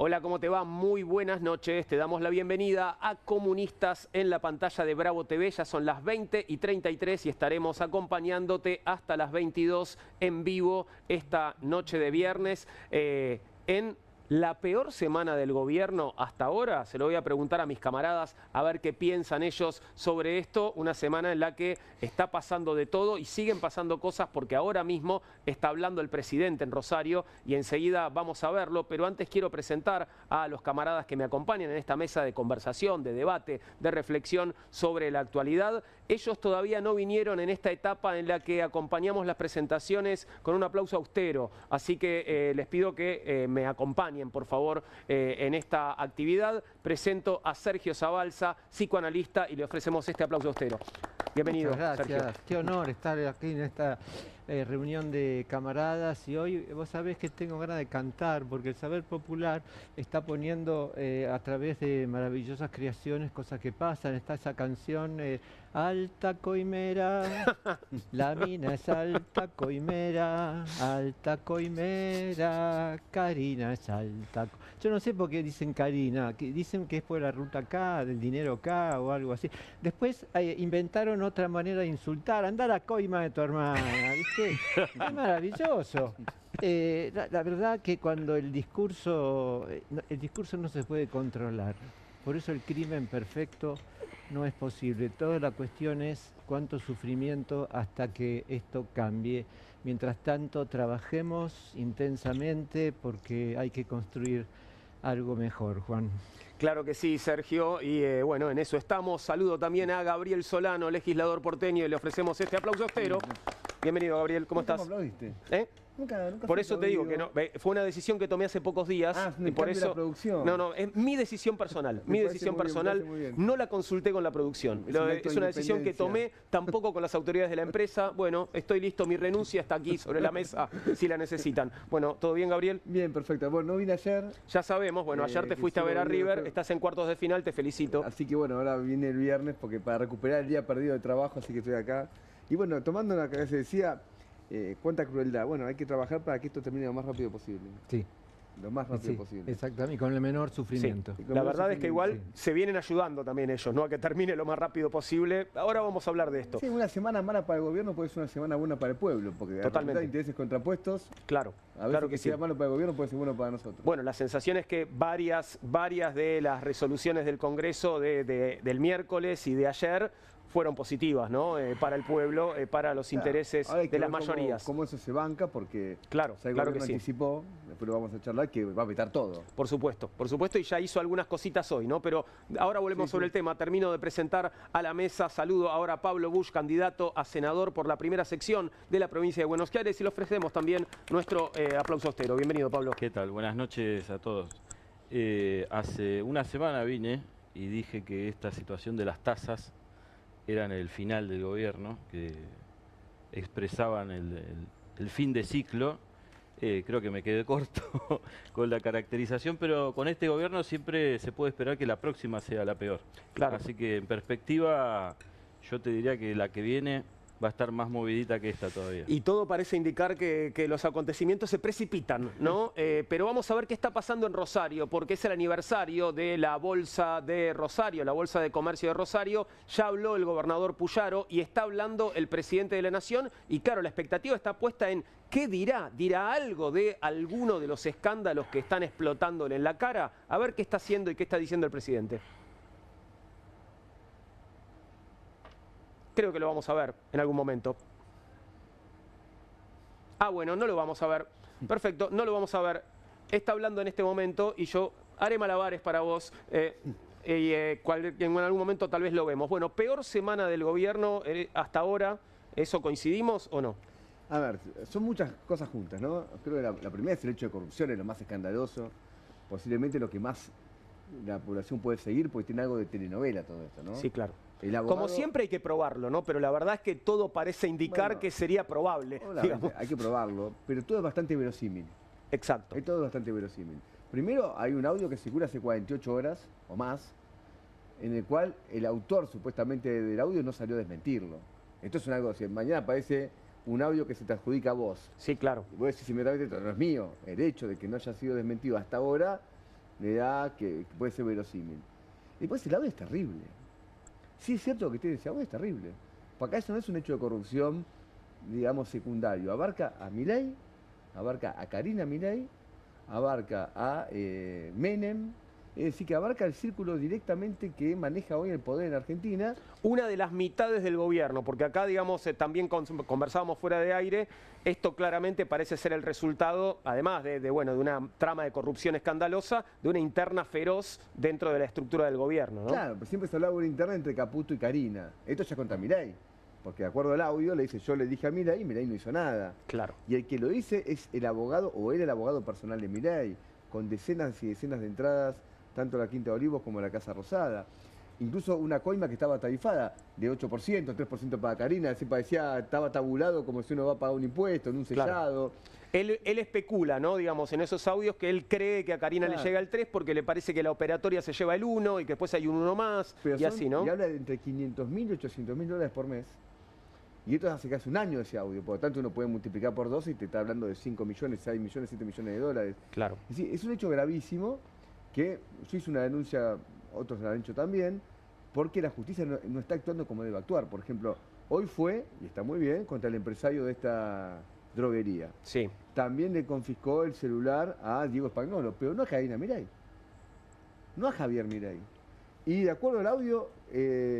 Hola, ¿cómo te va? Muy buenas noches. Te damos la bienvenida a Comunistas en la pantalla de Bravo TV. Ya son las 20:33 y estaremos acompañándote hasta las 22 en vivo esta noche de viernes en la peor semana del gobierno hasta ahora. Se lo voy a preguntar a mis camaradas a ver qué piensan ellos sobre esto. Una semana en la que está pasando de todo y siguen pasando cosas porque ahora mismo está hablando el presidente en Rosario y enseguida vamos a verlo. Pero antes quiero presentar a los camaradas que me acompañan en esta mesa de conversación, de debate, de reflexión sobre la actualidad. Ellos todavía no vinieron en esta etapa en la que acompañamos las presentaciones con un aplauso austero. Así que les pido que me acompañen, por favor, en esta actividad. Presento a Sergio Zabalza, psicoanalista, y le ofrecemos este aplauso austero. Bienvenido, muchas gracias. Sergio. Qué honor estar aquí en esta reunión de camaradas, y hoy vos sabés que tengo ganas de cantar porque el saber popular está poniendo a través de maravillosas creaciones cosas que pasan. Está esa canción Alta Coimera, la mina es Alta Coimera, Karina es Alta. Yo no sé por qué dicen Karina, que dicen que es por la ruta K, del dinero K o algo así. Después inventaron otra manera de insultar, anda la coima de tu hermana, ¿viste? Es maravilloso. La verdad que cuando el discurso no se puede controlar, por eso el crimen perfecto no es posible. Toda la cuestión es cuánto sufrimiento hasta que esto cambie. Mientras tanto, trabajemos intensamente porque hay que construir algo mejor, Juan. Claro que sí, Sergio, y bueno, en eso estamos. Saludo también a Gabriel Solano, legislador porteño, y le ofrecemos este aplauso austero. Bienvenido, Gabriel, ¿cómo estás? ¿Cómo aplaudiste? Nunca por eso te digo que no, fue una decisión que tomé hace pocos días. Y por eso la producción. No, es mi decisión personal. Mi decisión personal. No la consulté con la producción. Es una decisión que tomé tampoco con las autoridades de la empresa. Bueno, estoy listo, mi renuncia está aquí sobre la mesa si la necesitan. Bueno, ¿todo bien, Gabriel? Bien, perfecto. Bueno, no vine ayer. Ya sabemos, bueno, ayer te fuiste a ver a River, estás en cuartos de final, te felicito. Así que bueno, ahora vine el viernes porque para recuperar el día perdido de trabajo, así que estoy acá. Y bueno, tomando lo que se decía, cuánta crueldad. Bueno, hay que trabajar para que esto termine lo más rápido posible. Sí. Lo más rápido posible. Exactamente, y con el menor sufrimiento. Sí. La verdad es que igual se vienen ayudando también ellos, ¿no? A que termine lo más rápido posible. Ahora vamos a hablar de esto. Sí, una semana mala para el gobierno puede ser una semana buena para el pueblo, porque totalmente hay intereses contrapuestos. Claro, a veces claro que sea sí. malo para el gobierno puede ser bueno para nosotros. Bueno, la sensación es que varias de las resoluciones del Congreso del miércoles y de ayer fueron positivas, ¿no? Para el pueblo, para los intereses de las mayorías. Cómo eso se banca, porque claro que sí. Anticipó, después lo vamos a charlar, que va a vetar todo. Por supuesto, y ya hizo algunas cositas hoy, ¿no? Pero ahora volvemos sobre el tema. Termino de presentar a la mesa. Saludo ahora a Pablo Busch, candidato a senador por la primera sección de la provincia de Buenos Aires, y le ofrecemos también nuestro aplauso austero. Bienvenido, Pablo. ¿Qué tal? Buenas noches a todos. Hace una semana vine y dije que esta situación de las tasas eran el final del gobierno, que expresaban el fin de ciclo. Creo que me quedé corto con la caracterización, pero con este gobierno siempre se puede esperar que la próxima sea la peor. Claro. Así que en perspectiva yo te diría que la que viene va a estar más movidita que esta todavía. Y todo parece indicar que los acontecimientos se precipitan, ¿no? Pero vamos a ver qué está pasando en Rosario, porque es el aniversario de la Bolsa de Rosario, la Bolsa de Comercio de Rosario. Ya habló el gobernador Puyaro y está hablando el presidente de la Nación. Y claro, la expectativa está puesta en ¿qué dirá? ¿Dirá algo de alguno de los escándalos que están explotándole en la cara? A ver qué está haciendo y qué está diciendo el presidente. Creo que lo vamos a ver en algún momento. Ah, bueno, no lo vamos a ver. Perfecto, no lo vamos a ver. Está hablando en este momento y yo haré malabares para vos. En algún momento tal vez lo vemos. Bueno, peor semana del gobierno hasta ahora. ¿Eso coincidimos o no? A ver, son muchas cosas juntas, ¿no? Creo que la primera es el hecho de corrupción, es lo más escandaloso. Posiblemente lo que más la población puede seguir, porque tiene algo de telenovela todo esto, ¿no? Sí, claro. Abogado... Como siempre hay que probarlo, ¿no? Pero la verdad es que todo parece indicar que sería probable. Hay que probarlo, pero todo es bastante verosímil. Exacto. Todo es bastante verosímil. Primero, hay un audio que circula hace 48 horas o más, en el cual el autor supuestamente del audio no salió a desmentirlo. Esto es algo, si mañana aparece un audio que se te adjudica a vos. Sí, claro. Y vos decís inmediatamente, esto no es mío. El hecho de que no haya sido desmentido hasta ahora le da que puede ser verosímil. Después el audio es terrible. Sí es cierto que tiene ese audio, es terrible. Porque acá eso no es un hecho de corrupción, digamos, secundario. Abarca a Milei, abarca a Karina Milei, abarca a Menem, es decir, que abarca el círculo directamente que maneja hoy el poder en Argentina. Una de las mitades del gobierno, porque acá, digamos, también conversábamos fuera de aire, esto claramente parece ser el resultado, además de una trama de corrupción escandalosa, de una interna feroz dentro de la estructura del gobierno, ¿no? Claro, pero siempre se hablaba de una interna entre Caputo y Karina. Esto ya contra Milei, porque de acuerdo al audio le dice, yo le dije a Milei y Milei no hizo nada. Claro. Y el que lo dice es el abogado, o era el abogado personal de Milei, con decenas y decenas de entradas, tanto a la Quinta de Olivos como a la Casa Rosada. Incluso una coima que estaba tarifada de 8%, 3% para Karina, así parecía, estaba tabulado como si uno va a pagar un impuesto, en un sellado. Él especula, ¿no? Digamos, en esos audios que él cree que a Karina le llega el 3 porque le parece que la operatoria se lleva el 1 y que después hay un 1 más, Pero y así, ¿no? Y habla de entre 500.000 y 800.000 dólares por mes. Y esto hace casi un año ese audio, por lo tanto uno puede multiplicar por 2 y te está hablando de 5 millones, 6 millones, 7 millones de dólares. Claro. Es decir, es un hecho gravísimo que yo hice una denuncia, otros la han hecho también, porque la justicia no está actuando como debe actuar. Por ejemplo, hoy fue, y está muy bien, contra el empresario de esta droguería. Sí. También le confiscó el celular a Diego Spagnolo, pero no a Karina Milei, no a Javier Milei. Y de acuerdo al audio,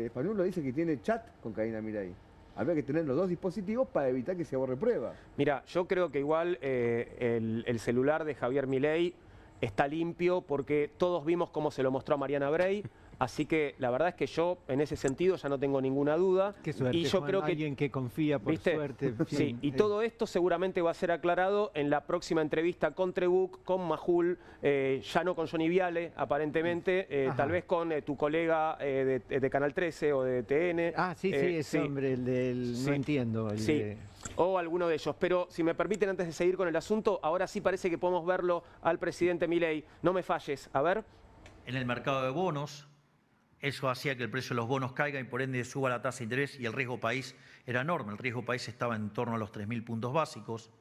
Spagnolo dice que tiene chat con Karina Milei. Habría que tener los dos dispositivos para evitar que se borre prueba. Mira, yo creo que igual el celular de Javier Milei está limpio porque todos vimos cómo se lo mostró a Mariana Brey. Así que la verdad es que yo, en ese sentido, ya no tengo ninguna duda. Qué suerte, y yo Juan, creo que alguien que confía por ¿viste? suerte. En Sí, fin, y todo esto seguramente va a ser aclarado en la próxima entrevista con Trebuch, con Majul, ya no con Johnny Viale, aparentemente, tal vez con tu colega de Canal 13 o de TN. sí, ese hombre, el del... Sí. No entiendo. O alguno de ellos. Pero si me permiten, antes de seguir con el asunto, ahora sí parece que podemos verlo al presidente Milei. No me falles. A ver. En el mercado de bonos, eso hacía que el precio de los bonos caiga y por ende suba la tasa de interés y el riesgo país era enorme. El riesgo país estaba en torno a los 3.000 puntos básicos.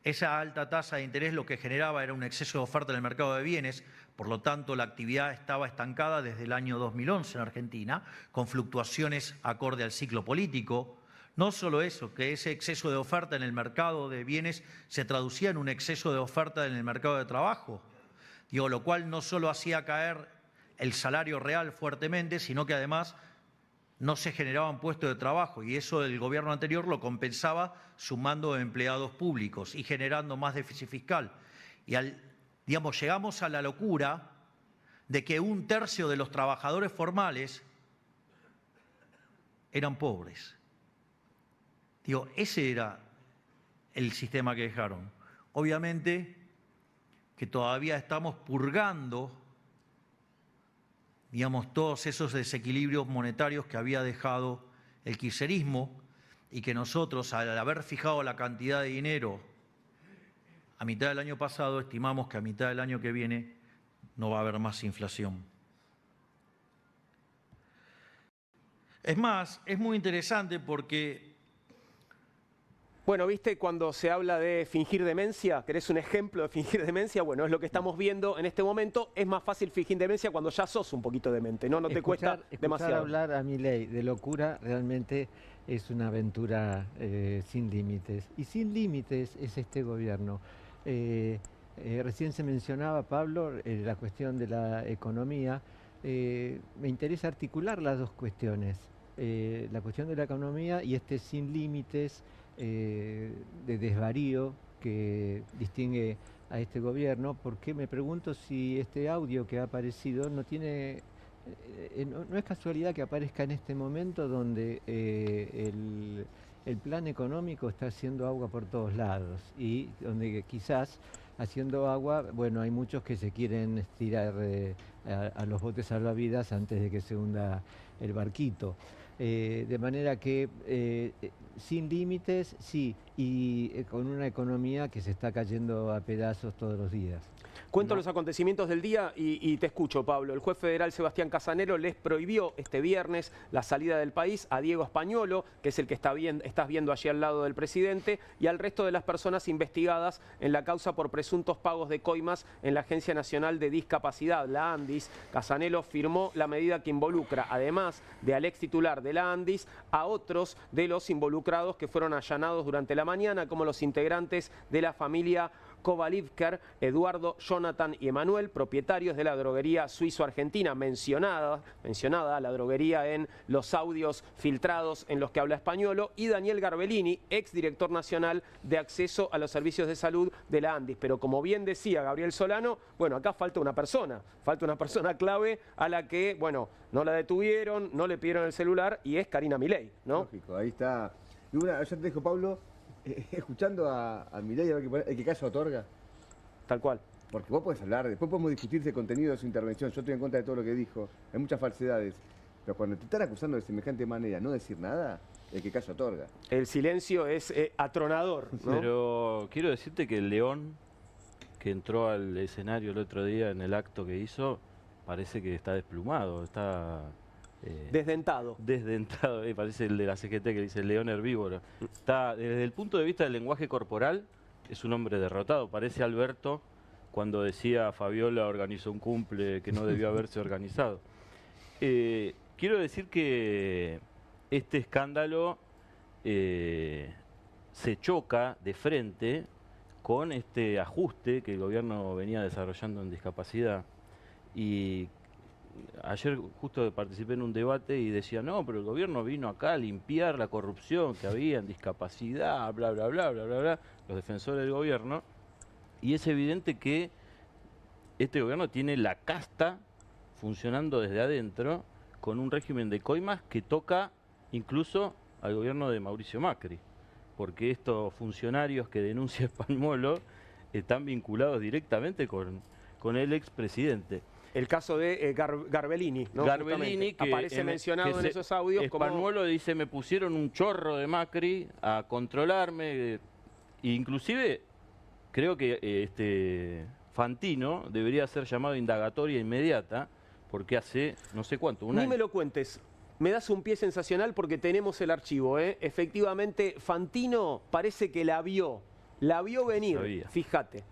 Esa alta tasa de interés lo que generaba era un exceso de oferta en el mercado de bienes, por lo tanto la actividad estaba estancada desde el año 2011 en Argentina, con fluctuaciones acorde al ciclo político. No solo eso, que ese exceso de oferta en el mercado de bienes se traducía en un exceso de oferta en el mercado de trabajo, lo cual no solo hacía caer el salario real fuertemente, sino que además no se generaban puestos de trabajo y eso el gobierno anterior lo compensaba sumando empleados públicos y generando más déficit fiscal. Y llegamos a la locura de que 1/3 de los trabajadores formales eran pobres. Ese era el sistema que dejaron. Obviamente que todavía estamos purgando todos esos desequilibrios monetarios que había dejado el kirchnerismo y que nosotros, al haber fijado la cantidad de dinero a mitad del año pasado, estimamos que a mitad del año que viene no va a haber más inflación. Es más, es muy interesante porque... Bueno, viste, cuando se habla de fingir demencia, ¿querés un ejemplo de fingir demencia? Bueno, es lo que estamos viendo en este momento. Es más fácil fingir demencia cuando ya sos un poquito demente, ¿no? No te cuesta demasiado. Hablar a Milei de locura realmente es una aventura sin límites. Y sin límites es este gobierno. Recién se mencionaba, Pablo, la cuestión de la economía. Me interesa articular las dos cuestiones. La cuestión de la economía y este sin límites de desvarío que distingue a este gobierno, porque me pregunto si este audio que ha aparecido no tiene, no es casualidad que aparezca en este momento donde el plan económico está haciendo agua por todos lados y donde quizás haciendo agua, bueno, hay muchos que se quieren tirar a los botes salvavidas antes de que se hunda el barquito. De manera que sin límites, sí, y con una economía que se está cayendo a pedazos todos los días. Cuento los acontecimientos del día y te escucho, Pablo. El juez federal Sebastián Casanero les prohibió este viernes la salida del país a Diego Españolo, que es el que estás viendo allí al lado del presidente, y al resto de las personas investigadas en la causa por presuntos pagos de coimas en la Agencia Nacional de Discapacidad, la ANDIS. Casanero firmó la medida que involucra, además de al ex titular de la ANDIS, a otros de los involucrados que fueron allanados durante la mañana, como los integrantes de la familia Kovalivker, Eduardo, Jonathan y Emanuel, propietarios de la droguería suizo-argentina mencionada, la droguería en los audios filtrados en los que habla Españolo, y Daniel Garbellini, exdirector nacional de acceso a los servicios de salud de la ANDIS. Pero como bien decía Gabriel Solano, bueno, acá falta una persona clave a la que, bueno, no la detuvieron, no le pidieron el celular, y es Karina Milei, ¿no? Lógico, ahí está. Y ya te dejo, Pablo, escuchando a Milei, a ver el que calla otorga. Tal cual. Porque vos podés hablar, después podemos discutir ese contenido de su intervención. Yo estoy en contra de todo lo que dijo. Hay muchas falsedades. Pero cuando te están acusando de semejante manera, no decir nada, el que calla otorga. El silencio es atronador, ¿no? Pero quiero decirte que el león que entró al escenario el otro día en el acto que hizo, parece que está desplumado, está... desdentado. Desdentado, parece el de la CGT que dice el león herbívoro. Está, desde el punto de vista del lenguaje corporal, es un hombre derrotado. Parece Alberto cuando decía Fabiola organizó un cumple que no debió haberse organizado. Quiero decir que este escándalo se choca de frente con este ajuste que el gobierno venía desarrollando en discapacidad. Y ayer justo participé en un debate y decía, no, pero el gobierno vino acá a limpiar la corrupción que había en discapacidad, bla, bla, bla, bla, bla, bla, los defensores del gobierno. Y es evidente que este gobierno tiene la casta funcionando desde adentro con un régimen de coimas que toca incluso al gobierno de Mauricio Macri, porque estos funcionarios que denuncia Españolo están vinculados directamente con el expresidente. El caso de Garbellini, ¿no? Garbellini, que aparece mencionado en esos audios como... Españolo dice, me pusieron un chorro de Macri a controlarme, inclusive creo que Fantino debería ser llamado a indagatoria inmediata, porque hace no sé cuánto, un año. Ni me lo cuentes. Me das un pie sensacional porque tenemos el archivo, ¿eh? Efectivamente, Fantino parece que la vio venir, Sabía. Fíjate.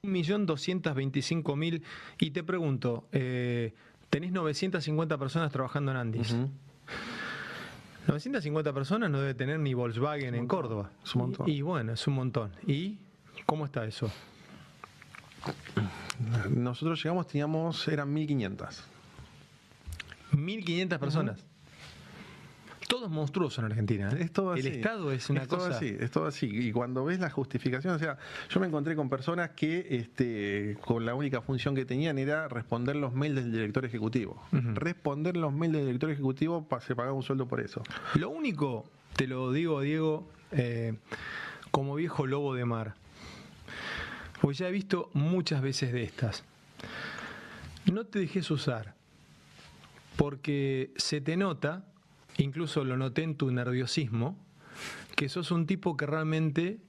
1.225.000 y te pregunto, tenés 950 personas trabajando en Andis. 950 personas no debe tener ni Volkswagen en Córdoba. Es un montón. Y bueno, es un montón. ¿Y cómo está eso? Nosotros llegamos, eran 1.500. 1.500 personas. Todo es monstruoso en Argentina. Es todo así. El Estado es una cosa... Es todo así. Y cuando ves la justificación, o sea, yo me encontré con personas que con la única función que tenían era responder los mails del director ejecutivo. Responder los mails del director ejecutivo, se pagaba un sueldo por eso. Lo único, te lo digo, Diego, como viejo lobo de mar, porque ya he visto muchas veces de estas. No te dejes usar, porque se te nota, incluso lo noté en tu nerviosismo, que sos un tipo que realmente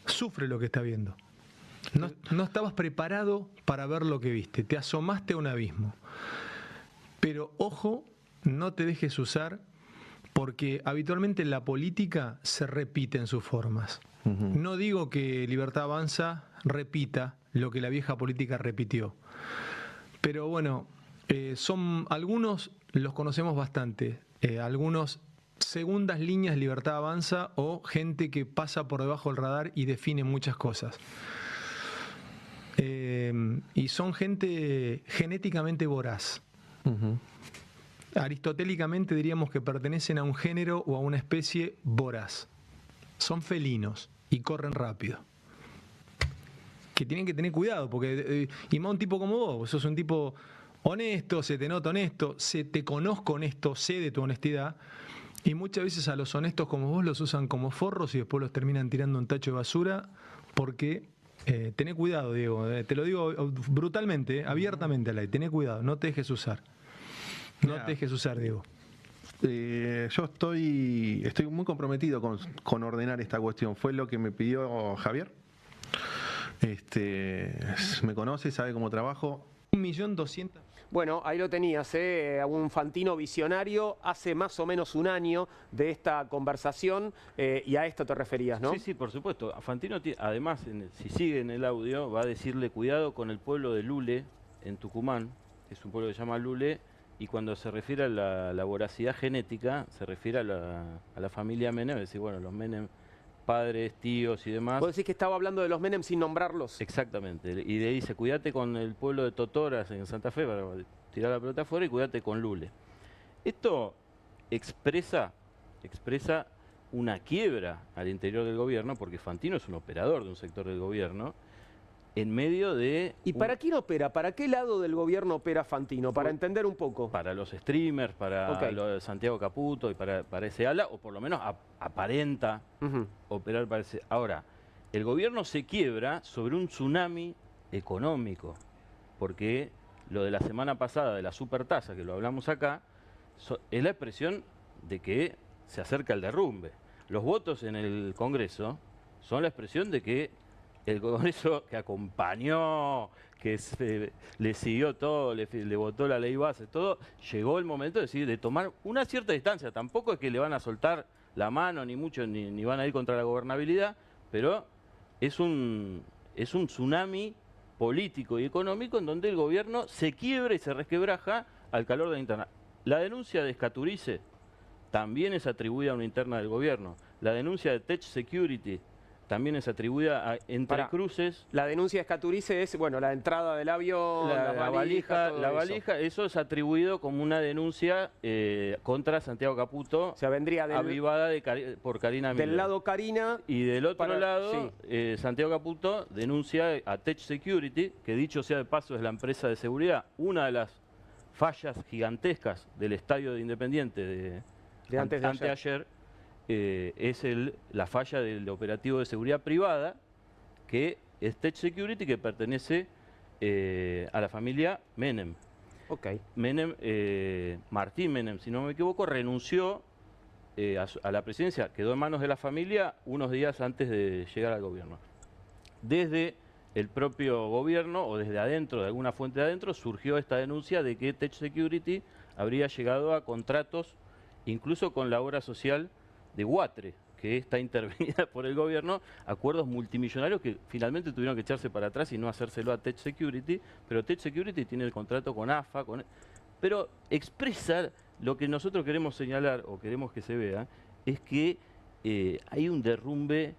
sufre lo que está viendo. No estabas preparado para ver lo que viste, te asomaste a un abismo. Pero ojo, no te dejes usar, porque habitualmente en la política se repiten sus formas. No digo que Libertad Avanza repita lo que la vieja política repitió, pero bueno, algunos los conocemos bastante, algunos segundas líneas Libertad Avanza o gente que pasa por debajo del radar y define muchas cosas. Y son gente genéticamente voraz. Aristotélicamente diríamos que pertenecen a un género o a una especie voraz. Son felinos y corren rápido. Que tienen que tener cuidado, porque y más un tipo como vos sos un tipo honesto, se te nota honesto, te conozco honesto, sé de tu honestidad, y muchas veces a los honestos como vos los usan como forros y después los terminan tirando un tacho de basura, porque tené cuidado, Diego, te lo digo brutalmente, abiertamente al aire, tené cuidado, no te dejes usar. No te dejes usar, Diego. Yo estoy muy comprometido con ordenar esta cuestión. Fue lo que me pidió Javier, Me conoce, sabe cómo trabajo. 1.200.000. Bueno, ahí lo tenías, un Fantino visionario hace más o menos un año de esta conversación y a esto te referías, ¿no? Sí, sí, por supuesto. Fantino, además, si sigue en el audio, va a decirle cuidado con el pueblo de Lule, en Tucumán, que es un pueblo que se llama Lule, y cuando se refiere a la voracidad genética, se refiere a la familia Menem, es decir, bueno, los Menem, padres, tíos y demás. ¿Vos decís que estaba hablando de los Menem sin nombrarlos? Exactamente, y le dice, cuídate con el pueblo de Totoras en Santa Fe para tirar la pelota afuera y cuídate con Lule. Esto expresa una quiebra al interior del gobierno, porque Fantino es un operador de un sector del gobierno, en medio de... ¿Y para quién opera? ¿Para qué lado del gobierno opera Fantino? Para entender un poco. Para los streamers, para lo de Santiago Caputo y para ese ala, o por lo menos aparenta operar para ese... Ahora, el gobierno se quiebra sobre un tsunami económico, porque lo de la semana pasada de la supertasa, que lo hablamos acá, es la expresión de que se acerca el derrumbe. Los votos en el Congreso son la expresión de que el Congreso que acompañó, que le siguió todo, le votó la ley base, todo, llegó el momento de tomar una cierta distancia. Tampoco es que le van a soltar la mano, ni mucho, ni van a ir contra la gobernabilidad, pero es un tsunami político y económico en donde el gobierno se quiebra y se resquebraja al calor de la interna. La denuncia de Escaturice también es atribuida a una interna del gobierno. La denuncia de Tech Security también es atribuida a Entre Cruces. La denuncia de Escaturice es, bueno, la entrada del avión, la valija, eso es atribuido como una denuncia contra Santiago Caputo, o sea, vendría avivada por Karina Miller. Del lado Karina. Y del otro lado, Santiago Caputo denuncia a Tech Security, que dicho sea de paso es la empresa de seguridad, una de las fallas gigantescas del estadio de Independiente de anteayer. Es la falla del operativo de seguridad privada, que es Tech Security, que pertenece a la familia Menem. Menem, Martín Menem, si no me equivoco, renunció a la presidencia, quedó en manos de la familia unos días antes de llegar al gobierno. Desde el propio gobierno, o desde adentro, de alguna fuente de adentro, surgió esta denuncia de que Tech Security habría llegado a contratos, incluso con la obra social de Guatre, que está intervenida por el gobierno, acuerdos multimillonarios que finalmente tuvieron que echarse para atrás y no hacérselo a Tech Security, pero Tech Security tiene el contrato con AFA, pero expresa lo que nosotros queremos señalar, o queremos que se vea, es que hay un derrumbe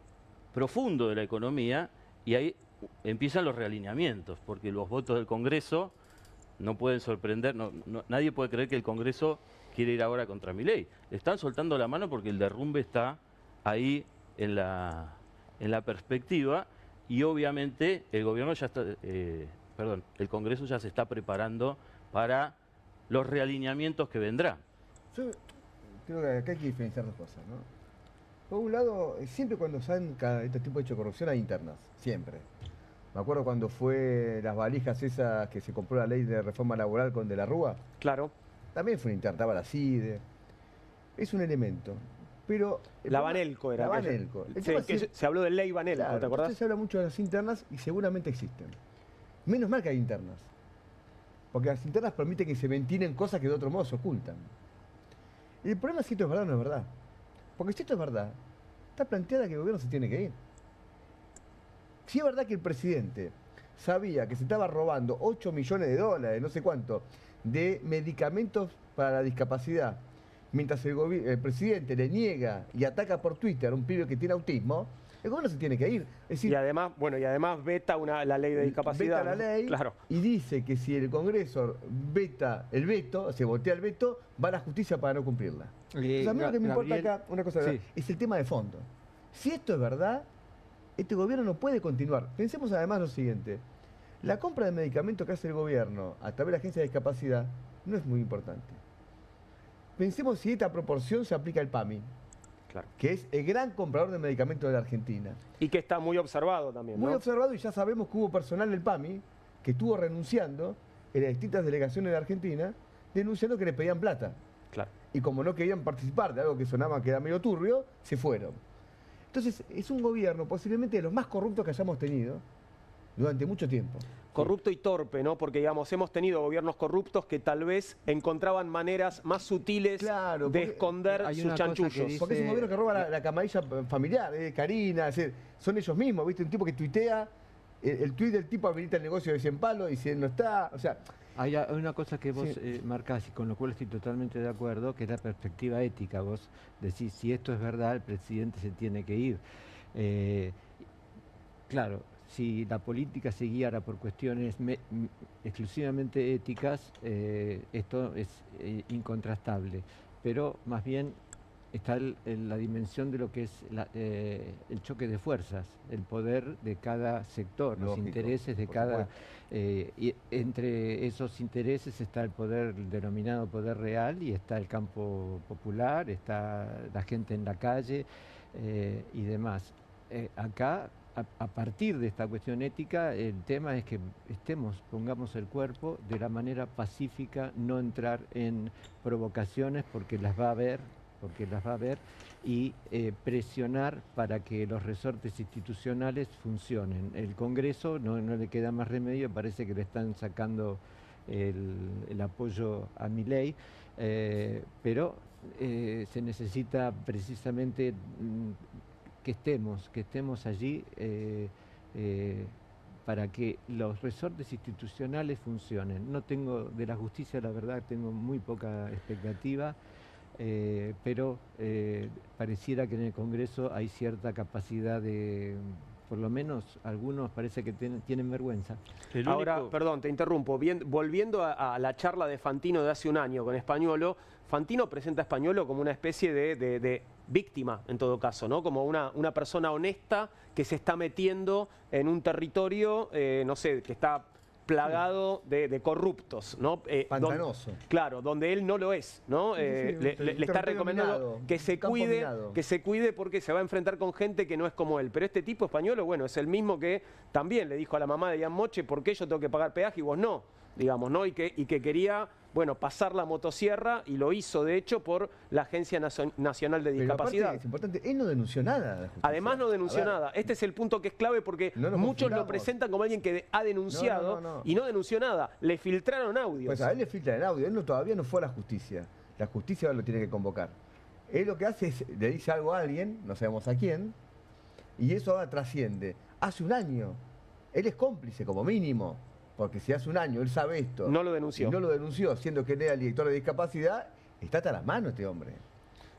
profundo de la economía y ahí empiezan los realineamientos, porque los votos del Congreso no pueden sorprender, nadie puede creer que el Congreso quiere ir ahora contra Milei. Le están soltando la mano porque el derrumbe está ahí en la perspectiva y obviamente el gobierno ya está, el Congreso ya se está preparando para los realineamientos que vendrán. Yo creo que acá hay que diferenciar dos cosas, ¿no? Por un lado, siempre cuando salen este tipo de hechos de corrupción hay internas, siempre. Me acuerdo cuando fue las valijas esas que se compró la ley de reforma laboral con De la Rúa. Claro. También fue una interna, estaba la CIDE. Es un elemento. Pero la Banelco era. La Banelco. Se habló de ley Banelco, claro, ¿te acordás? Se habla mucho de las internas y seguramente existen. Menos mal que hay internas. Porque las internas permiten que se ventilen cosas que de otro modo se ocultan. Y el problema es si esto es verdad o no es verdad. Porque si esto es verdad, está planteada que el gobierno se tiene que ir. Si es verdad que el presidente sabía que se estaba robando 8 millones de dólares, no sé cuánto, de medicamentos para la discapacidad, mientras el presidente le niega y ataca por Twitter a un pibe que tiene autismo, el gobierno se tiene que ir. Es decir, y además veta la ley de discapacidad. Veta la ley, claro. Y dice que si el Congreso veta el veto, se voltea el veto, va a la justicia para no cumplirla. Entonces, a mí lo que me importa acá, una cosa es el tema de fondo. Si esto es verdad, este gobierno no puede continuar. Pensemos además lo siguiente. La compra de medicamentos que hace el gobierno a través de la agencia de discapacidad no es muy importante. Pensemos si esta proporción se aplica al PAMI, claro, que es el gran comprador de medicamentos de la Argentina. Y que está muy observado también, ¿no? Muy observado, y ya sabemos que hubo personal del PAMI que estuvo renunciando en las distintas delegaciones de Argentina, denunciando que le pedían plata. Claro. Y como no querían participar de algo que sonaba que era medio turbio, se fueron. Entonces, es un gobierno posiblemente de los más corruptos que hayamos tenido, durante mucho tiempo. Corrupto y torpe, ¿no? Porque, digamos, hemos tenido gobiernos corruptos que tal vez encontraban maneras más sutiles Claro, de porque esconder hay sus una cosa que chanchullos. dice- Porque es un gobierno que roba la camarilla familiar, Karina, es decir, son ellos mismos, ¿viste? Un tipo que tuitea, el tuit del tipo habilita el negocio de 100 palos y si él no está, o sea, Hay una cosa que vos Sí. marcás y con lo cual estoy totalmente de acuerdo, que es la perspectiva ética. Vos decís, si esto es verdad, el presidente se tiene que ir. Eh, claro, si la política se guiara por cuestiones exclusivamente éticas, esto es incontrastable. Pero más bien está la dimensión de lo que es el choque de fuerzas, el poder de cada sector, los Lógico, intereses de por cada... supuesto. y entre esos intereses está el poder, el denominado poder real, y está el campo popular, está la gente en la calle y demás. Acá, a partir de esta cuestión ética, el tema es que pongamos el cuerpo de la manera pacífica, no entrar en provocaciones porque las va a haber, y presionar para que los resortes institucionales funcionen. El Congreso no le queda más remedio, parece que le están sacando el apoyo a Milei, pero se necesita precisamente que estemos allí para que los resortes institucionales funcionen. No tengo, de la justicia la verdad, tengo muy poca expectativa. Pero pareciera que en el Congreso hay cierta capacidad de, por lo menos algunos parece que tienen vergüenza. Ahora, perdón, te interrumpo. Volviendo a la charla de Fantino de hace un año con Españolo, Fantino presenta a Españolo como una especie de víctima, en todo caso, ¿no? Como una persona honesta que se está metiendo en un territorio, no sé, que está plagado de corruptos, ¿no? Pantanoso. Claro, donde él no lo es, ¿no? Sí, Le está recomendando minado, que se campo cuide, minado. que se cuide porque se va a enfrentar con gente que no es como él. Pero este tipo Españolo, bueno, es el mismo que también le dijo a la mamá de Ian Moche, ¿por qué yo tengo que pagar peaje y vos no? Digamos, ¿no? Y que quería, bueno, pasar la motosierra, y lo hizo, de hecho, por la Agencia Nacional de Pero Discapacidad. aparte, es importante, él no denunció nada a la justicia. Además no denunció A ver, nada. Este es el punto que es clave porque No nos muchos lo confundamos. presentan como alguien que ha denunciado No. y no denunció nada. Le filtraron audios. Pues a él le filtran el audio, él todavía no fue a la justicia. La justicia ahora lo tiene que convocar. Él lo que hace es, le dice algo a alguien, no sabemos a quién, y eso ahora trasciende. Hace un año, él es cómplice como mínimo, porque si hace un año él sabe esto, No lo denunció. y no lo denunció, siendo que él era el director de discapacidad, está hasta las manos este hombre.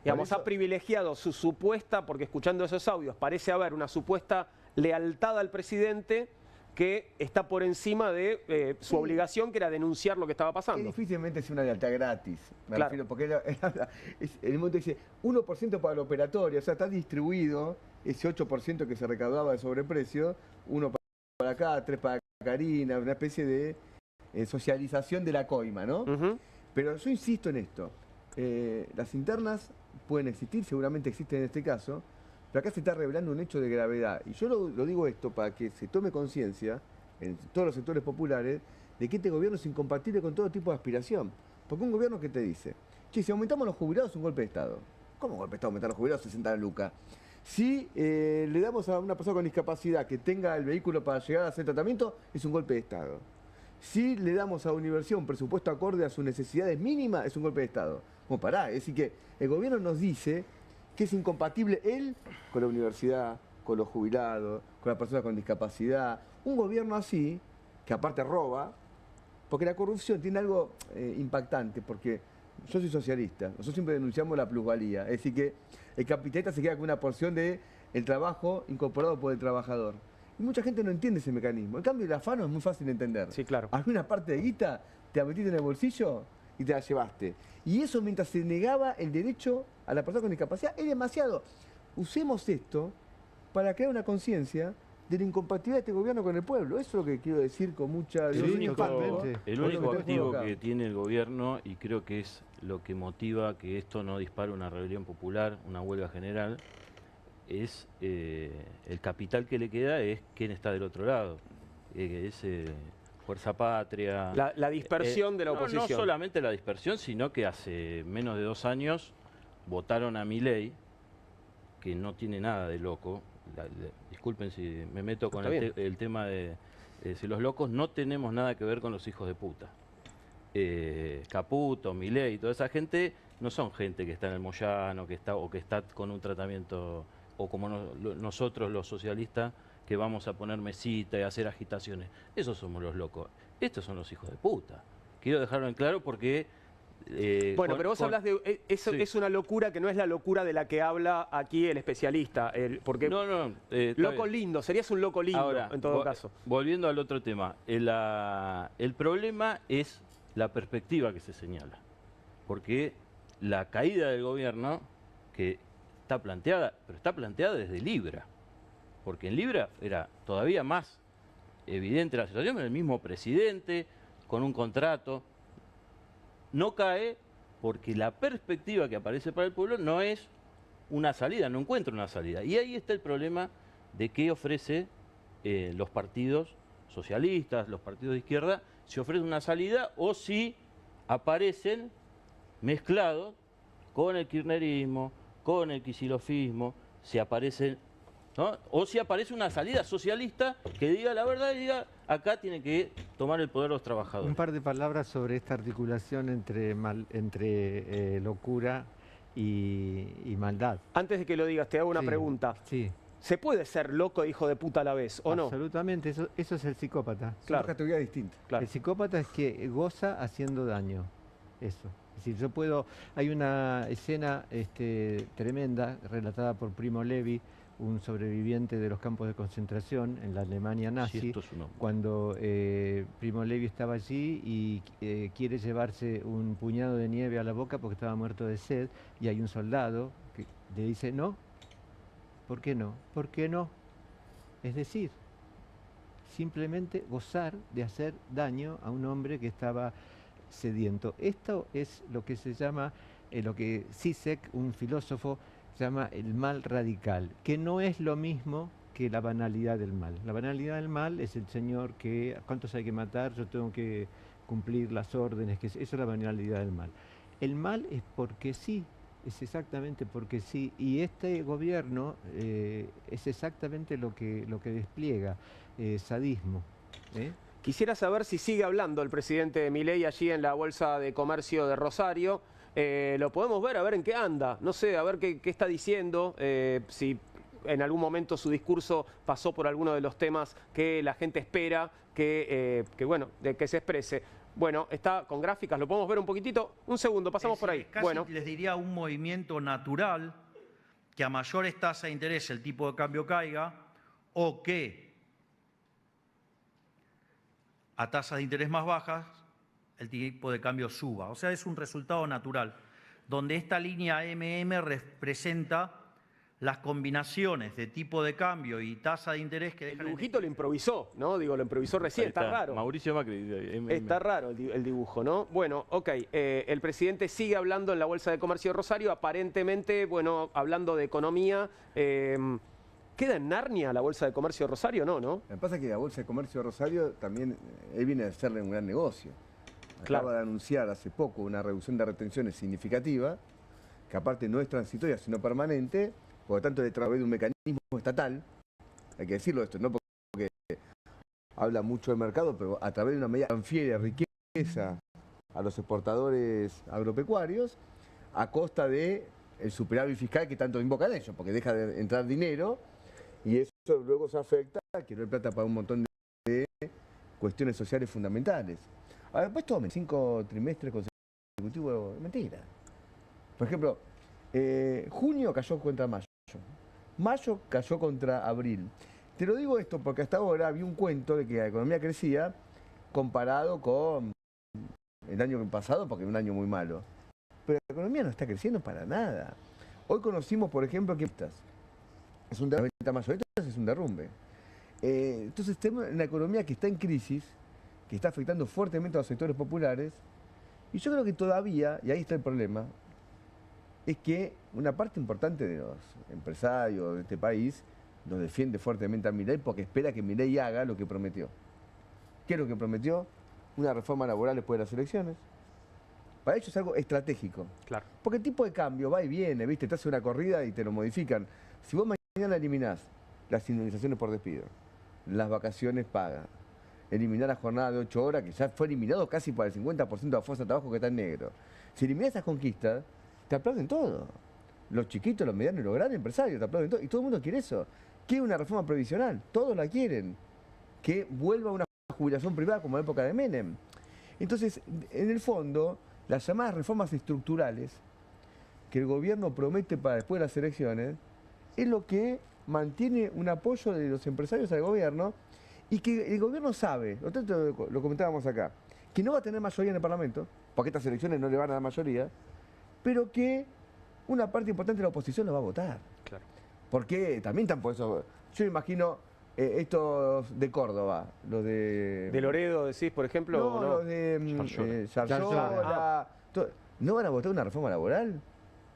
Digamos, Por eso- ha privilegiado su supuesta, porque escuchando esos audios parece haber una supuesta lealtad al presidente que está por encima de su obligación, que era denunciar lo que estaba Que pasando. difícilmente es una lealtad gratis, me Claro. refiero, porque en el momento dice 1% para el operatorio, o sea, está distribuido ese 8% que se recaudaba de sobreprecio, 1 para acá, 3 para Karina, una especie de socialización de la coima, ¿no? Ujú. Pero yo insisto en esto, las internas pueden existir, seguramente existen en este caso, pero acá se está revelando un hecho de gravedad. Y yo lo digo esto para que se tome conciencia en todos los sectores populares de que este gobierno es incompatible con todo tipo de aspiración. Porque un gobierno que te dice, che, si aumentamos los jubilados es un golpe de Estado. ¿Cómo golpe de Estado aumentar los jubilados 60 lucas? Si le damos a una persona con discapacidad que tenga el vehículo para llegar a hacer tratamiento, es un golpe de Estado. Si le damos a la universidad un presupuesto acorde a sus necesidades mínimas, es un golpe de Estado. Como pará, es decir que el gobierno nos dice que es incompatible él con la universidad, con los jubilados, con las personas con discapacidad. Un gobierno así, que aparte roba, porque la corrupción tiene algo impactante, porque yo soy socialista, nosotros siempre denunciamos la plusvalía, es decir que el capitalista se queda con una porción del trabajo incorporado por el trabajador. Y mucha gente no entiende ese mecanismo. En cambio, el afano es muy fácil de entender. Sí, claro. Alguna parte de guita te la metiste en el bolsillo y te la llevaste. Y eso mientras se negaba el derecho a la persona con discapacidad es demasiado. Usemos esto para crear una conciencia de la incompatibilidad de este gobierno con el pueblo. Eso es lo que quiero decir con mucha... Sí, con totalmente. impacto, El con lo único que activo tenemos acá. que tiene el gobierno, y creo que es lo que motiva que esto no dispare una rebelión popular, una huelga general, es el capital que le queda es quién está del otro lado. Es Fuerza Patria. La dispersión de la oposición. No solamente la dispersión, sino que hace menos de 2 años votaron a Milei, que no tiene nada de loco. Disculpen si me meto con Está bien. el tema que decir los locos, no tenemos nada que ver con los hijos de puta. Caputo, Milei, toda esa gente no son gente que está en el Moyano, que está con un tratamiento, o como nosotros los socialistas, que vamos a poner mesita y hacer agitaciones. Esos somos los locos. Estos son los hijos de puta. Quiero dejarlo en claro porque... bueno, pero vos hablas de... Eso sí. es una locura que no es la locura de la que habla aquí el especialista. Porque No, loco lindo, serías un loco lindo. Ahora, en todo caso. Volviendo al otro tema, el problema es la perspectiva que se señala. Porque la caída del gobierno, que está planteada, pero está planteada desde Libra. Porque en Libra era todavía más evidente la situación, el mismo presidente, con un contrato. No cae porque la perspectiva que aparece para el pueblo no es una salida, no encuentra una salida. Y ahí está el problema de qué ofrece los partidos socialistas, los partidos de izquierda, si ofrecen una salida o si aparecen mezclados con el kirchnerismo, con el kicilofismo, si aparecen, ¿no? O si aparece una salida socialista que diga la verdad y diga, acá tienen que tomar el poder los trabajadores. Un par de palabras sobre esta articulación entre locura y maldad. Antes de que lo digas, te hago una pregunta. Sí. ¿Se puede ser loco e hijo de puta a la vez, o no? Absolutamente, eso es el psicópata. Son dos categorías distintas. Claro. El psicópata es que goza haciendo daño. Eso. Es decir, yo puedo... Hay una escena tremenda, relatada por Primo Levi, un sobreviviente de los campos de concentración en la Alemania nazi, Sí, esto es un hombre. cuando Primo Levi estaba allí y quiere llevarse un puñado de nieve a la boca porque estaba muerto de sed, y hay un soldado que le dice, no, ¿por qué no? ¿Por qué no? Es decir, simplemente gozar de hacer daño a un hombre que estaba sediento. Esto es lo que se llama, lo que Zizek, un filósofo, llama el mal radical, que no es lo mismo que la banalidad del mal. La banalidad del mal es el señor que, ¿cuántos hay que matar? Yo tengo que cumplir las órdenes, eso es la banalidad del mal. El mal es porque sí, es exactamente porque sí, y este gobierno es exactamente lo que despliega, sadismo. Quisiera saber si sigue hablando el presidente Milei allí en la Bolsa de Comercio de Rosario. Lo podemos ver, a ver en qué anda. No sé, a ver qué está diciendo, si en algún momento su discurso pasó por alguno de los temas que la gente espera que se exprese. Bueno, está con gráficas, lo podemos ver un poquitito. Un segundo, pasamos por ahí. Casi bueno, les diría un movimiento natural, que a mayores tasas de interés el tipo de cambio caiga, o que a tasas de interés más bajas el tipo de cambio suba. O sea, es un resultado natural, donde esta línea representa las combinaciones de tipo de cambio y tasa de interés que el dejan... dibujito lo improvisó, ¿no? Digo, lo improvisó recién, está raro. Mauricio Macri. Está raro el dibujo, ¿no? Bueno, ok, el presidente sigue hablando en la Bolsa de Comercio de Rosario, aparentemente, bueno, hablando de economía. ¿Queda en Narnia la Bolsa de Comercio de Rosario? No, ¿no? Lo que pasa es que la Bolsa de Comercio de Rosario también, él viene a hacerle un gran negocio. Claro. Acaba de anunciar hace poco una reducción de retenciones significativa, que aparte no es transitoria, sino permanente, por lo tanto, a través de un mecanismo estatal, hay que decirlo esto, no porque habla mucho del mercado, pero a través de una medida transfiere riqueza a los exportadores agropecuarios a costa del superávit fiscal que tanto invocan ellos, porque deja de entrar dinero y eso luego se afecta a que no hay plata para un montón de cuestiones sociales fundamentales. Ahora, pues tomen 5 trimestres consecutivos, es mentira. Por ejemplo, junio cayó contra mayo. Mayo cayó contra abril. Te lo digo esto porque hasta ahora había un cuento de que la economía crecía comparado con el año pasado, porque era un año muy malo. Pero la economía no está creciendo para nada. Hoy conocimos, por ejemplo, que es un derrumbe, es un derrumbe. Entonces tenemos una economía que está en crisis, que está afectando fuertemente a los sectores populares, y yo creo que todavía, y ahí está el problema, es que una parte importante de los empresarios de este país nos defiende fuertemente a Milei porque espera que Milei haga lo que prometió. ¿Qué es lo que prometió? Una reforma laboral después de las elecciones. Para ellos es algo estratégico. Claro. Porque el tipo de cambio va y viene, ¿viste? Te hace una corrida y te lo modifican. Si vos mañana eliminás las indemnizaciones por despido, las vacaciones pagas, eliminar la jornada de 8 horas, que ya fue eliminado casi por el 50% de la fuerza de trabajo que está en negro. Si eliminas esas conquistas, te aplauden todo. Los chiquitos, los medianos y los grandes empresarios te aplauden todo. Y todo el mundo quiere eso. Quiere una reforma previsional. Todos la quieren. Que vuelva a una jubilación privada como en la época de Menem. Entonces, en el fondo, las llamadas reformas estructurales que el gobierno promete para después de las elecciones es lo que mantiene un apoyo de los empresarios al gobierno y que el gobierno sabe, lo comentábamos acá, que no va a tener mayoría en el Parlamento, porque estas elecciones no le van a dar mayoría, pero que una parte importante de la oposición lo va a votar. Claro. Porque también están por eso. Yo imagino estos de Córdoba, los de... ¿De Loredo decís, por ejemplo? No, ¿no? los de Zarzola. ¿No van a votar una reforma laboral?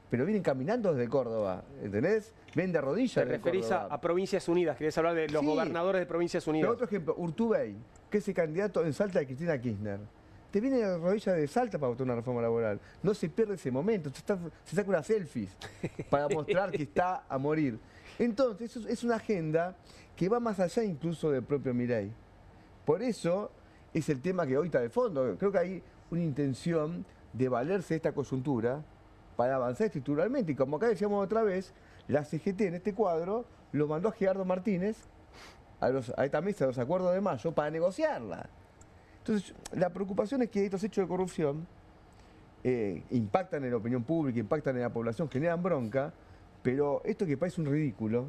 Pero vienen caminando desde Córdoba, ¿entendés? Ven de rodillas. Te referís a Provincias Unidas, querés hablar de los gobernadores de Provincias Unidas. Pero otro ejemplo, Urtubey, que es el candidato en Salta de Cristina Kirchner. Te viene de rodillas de Salta para votar una reforma laboral. No se pierde ese momento, se saca unas selfies para mostrar que está a morir. Entonces, es una agenda que va más allá incluso del propio Milei. Por eso es el tema que hoy está de fondo. Creo que hay una intención de valerse de esta coyuntura para avanzar estructuralmente. Y como acá decíamos otra vez, la CGT en este cuadro lo mandó a Gerardo Martínez a esta mesa de los acuerdos de mayo para negociarla. Entonces, la preocupación es que estos hechos de corrupción impactan en la opinión pública, impactan en la población, generan bronca, pero esto que parece un ridículo,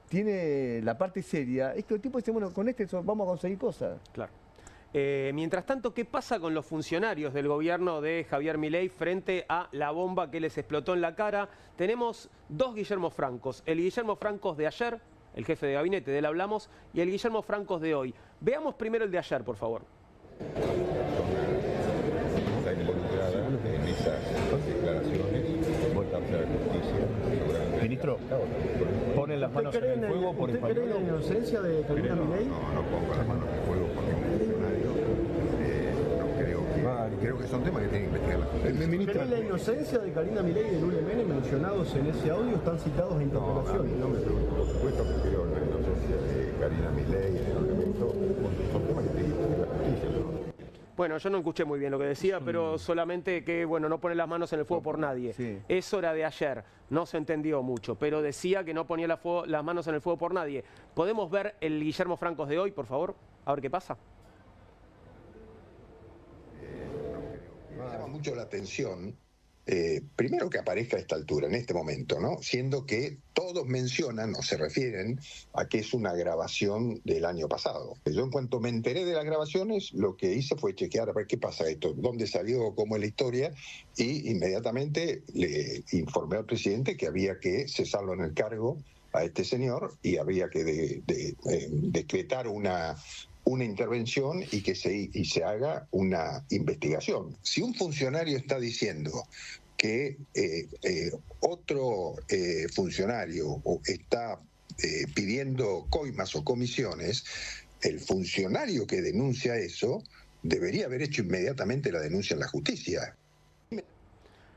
tiene la parte seria, es que el tipo dice, bueno, con vamos a conseguir cosas. Claro. Mientras tanto, ¿qué pasa con los funcionarios del gobierno de Javier Milei frente a la bomba que les explotó en la cara? Tenemos dos Guillermo Francos. El Guillermo Francos de ayer, el jefe de gabinete, de él hablamos, y el Guillermo Francos de hoy. Veamos primero el de ayer, por favor. Está involucrada en esas declaraciones, vuelta a hacer justicia. Ministro, ¿ponen las manos en el fuego por ¿Usted cree en la inocencia de Karina Milei? No pongo las manos en el fuego porque es un funcionario. No creo que son temas que tienen que investigar la justicia. ¿Cree en la inocencia de Karina Milei y de Lule Menem mencionados en ese audio? Están citados en interpelación. No me pregunto, por supuesto que creo en la inocencia de Karina Milei, en el elemento, son temas que tienen que investigar la justicia. Bueno, yo no escuché muy bien lo que decía, pero solamente que, bueno, no pone las manos en el fuego por nadie. Sí. Eso era de ayer, no se entendió mucho, pero decía que no ponía las manos en el fuego por nadie. ¿Podemos ver el Guillermo Francos de hoy, por favor? A ver qué pasa. Me llama mucho la atención, primero que aparezca a esta altura, en este momento, ¿no? Siendo que todos mencionan o se refieren a que es una grabación del año pasado. Yo en cuanto me enteré de las grabaciones, lo que hice fue chequear a ver qué pasa esto, dónde salió, cómo es la historia, y inmediatamente le informé al presidente que había que cesarlo en el cargo a este señor y había que decretar una intervención y que se haga una investigación. Si un funcionario está diciendo que otro funcionario está pidiendo coimas o comisiones, el funcionario que denuncia eso debería haber hecho inmediatamente la denuncia en la justicia.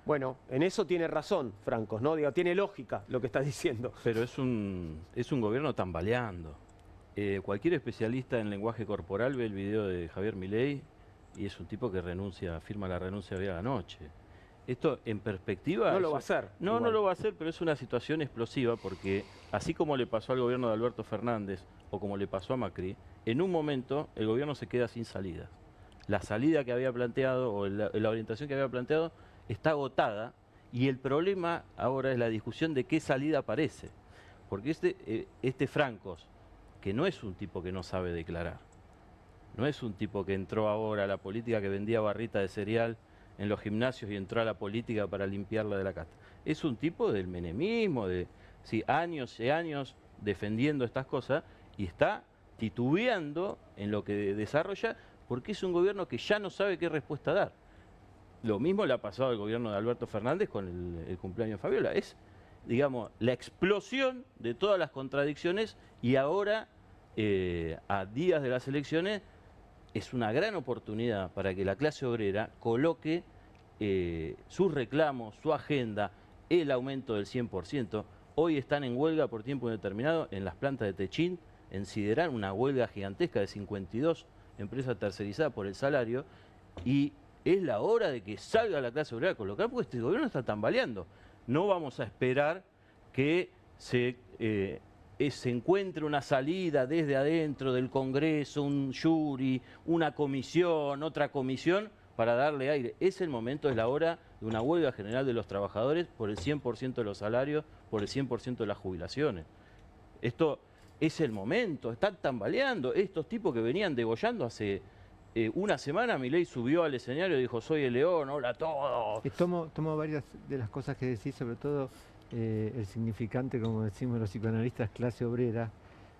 Bueno, en eso tiene razón, Francos, ¿no? Digo, tiene lógica lo que está diciendo. Pero es un gobierno tambaleando. Cualquier especialista en lenguaje corporal ve el video de Javier Milei y es un tipo que firma la renuncia hoy a la noche. Esto en perspectiva... No lo va a hacer. No lo va a hacer, pero es una situación explosiva porque así como le pasó al gobierno de Alberto Fernández o como le pasó a Macri, en un momento el gobierno se queda sin salida. La salida que había planteado o la orientación que había planteado está agotada y el problema ahora es la discusión de qué salida aparece. Porque este Francos, que no es un tipo que no sabe declarar, no es un tipo que entró ahora a la política, que vendía barrita de cereal en los gimnasios y entró a la política para limpiarla de la casta. Es un tipo del menemismo, de años y años defendiendo estas cosas y está titubeando en lo que desarrolla porque es un gobierno que ya no sabe qué respuesta dar. Lo mismo le ha pasado al gobierno de Alberto Fernández con el cumpleaños de Fabiola. Es, digamos, la explosión de todas las contradicciones y ahora, a días de las elecciones, es una gran oportunidad para que la clase obrera coloque sus reclamos, su agenda, el aumento del 100%. Hoy están en huelga por tiempo indeterminado en las plantas de Techín, en Siderar una huelga gigantesca de 52 empresas tercerizadas por el salario, y es la hora de que salga la clase obrera a colocar, porque este gobierno está tambaleando. No vamos a esperar que se encuentre una salida desde adentro del Congreso, un jury, una comisión, otra comisión, para darle aire. Es el momento, es la hora de una huelga general de los trabajadores por el 100% de los salarios, por el 100% de las jubilaciones. Esto es el momento, están tambaleando. Estos tipos que venían degollando hace una semana, Milei subió al escenario y dijo: soy el león, hola a todos. Tomo varias de las cosas que decís, sobre todo el significante, como decimos los psicoanalistas, clase obrera,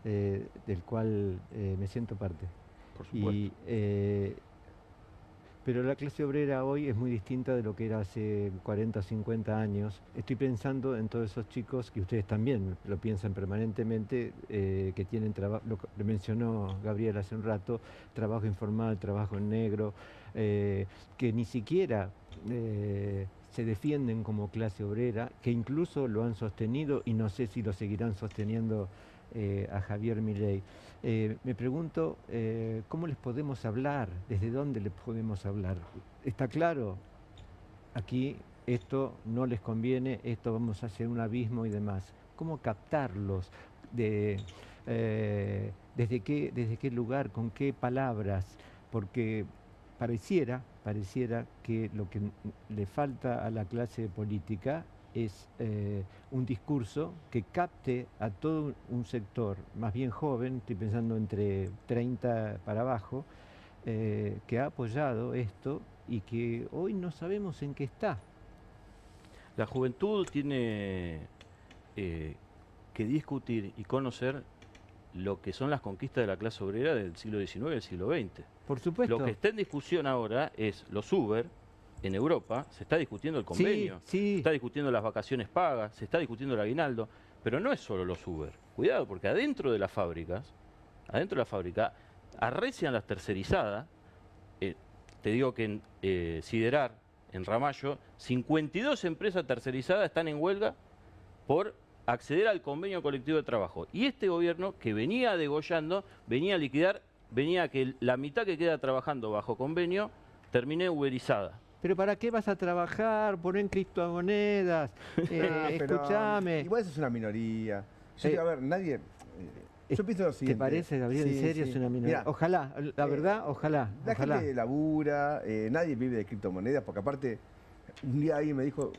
del cual me siento parte. Por supuesto. Pero la clase obrera hoy es muy distinta de lo que era hace 40 o 50 años. Estoy pensando en todos esos chicos, que ustedes también lo piensan permanentemente, que tienen trabajo, lo mencionó Gabriel hace un rato, trabajo informal, trabajo en negro, que ni siquiera se defienden como clase obrera, que incluso lo han sostenido y no sé si lo seguirán sosteniendo a Javier Milei. Me pregunto, ¿cómo les podemos hablar? ¿Desde dónde les podemos hablar? Está claro, aquí esto no les conviene, esto vamos hacia un abismo y demás. ¿Cómo captarlos? ¿Desde qué lugar? ¿Con qué palabras? Porque pareciera que lo que le falta a la clase política es un discurso que capte a todo un sector más bien joven, estoy pensando entre 30 para abajo, que ha apoyado esto y que hoy no sabemos en qué está. La juventud tiene que discutir y conocer lo que son las conquistas de la clase obrera del siglo XIX y del siglo XX. Por supuesto. Lo que está en discusión ahora es los Uber. En Europa se está discutiendo el convenio, se está discutiendo las vacaciones pagas, se está discutiendo el aguinaldo, pero no es solo los Uber. Cuidado, porque adentro de las fábricas, arrecian las tercerizadas. Te digo que en Siderar, en Ramallo, 52 empresas tercerizadas están en huelga por acceder al convenio colectivo de trabajo. Y este gobierno, que venía degollando, venía a liquidar, venía a que la mitad que queda trabajando bajo convenio termine uberizada. ¿Pero para qué vas a trabajar? Poner criptomonedas, escúchame. Igual eso es una minoría. A ver, nadie... yo pienso lo siguiente. ¿Te parece, Gabriel? ¿En serio es una minoría? Mirá, ojalá, la verdad, ojalá. La gente labura, nadie vive de criptomonedas, porque aparte, un día alguien me dijo,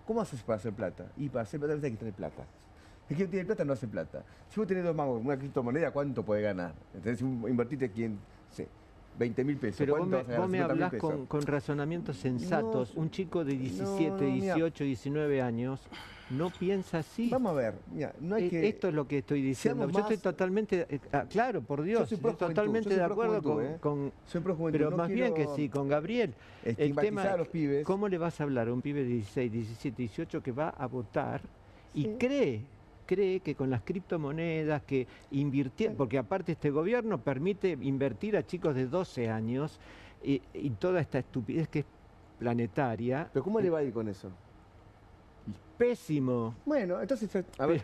¿cómo haces para hacer plata? Y para hacer plata hay que tener plata. El que no tiene plata no hace plata. Si vos tenés 2 mangos, una criptomoneda, ¿cuánto podés ganar? Entonces, si invertiste 20.000 pesos. Pero vos me hablás con razonamientos sensatos. No, un chico de 17, 18, 19 años no piensa así. Vamos a ver, mira, no hay que... Esto es lo que estoy diciendo. Yo estoy totalmente... claro, por Dios, estoy totalmente de acuerdo con pero más bien que sí, con Gabriel. El tema a los pibes. ¿Cómo le vas a hablar a un pibe de 16, 17, 18 que va a votar y cree que con las criptomonedas, que invirtiendo, porque aparte este gobierno permite invertir a chicos de 12 años y toda esta estupidez que es planetaria. ¿Pero cómo le va a ir con eso? Pésimo. Bueno, entonces, a ver,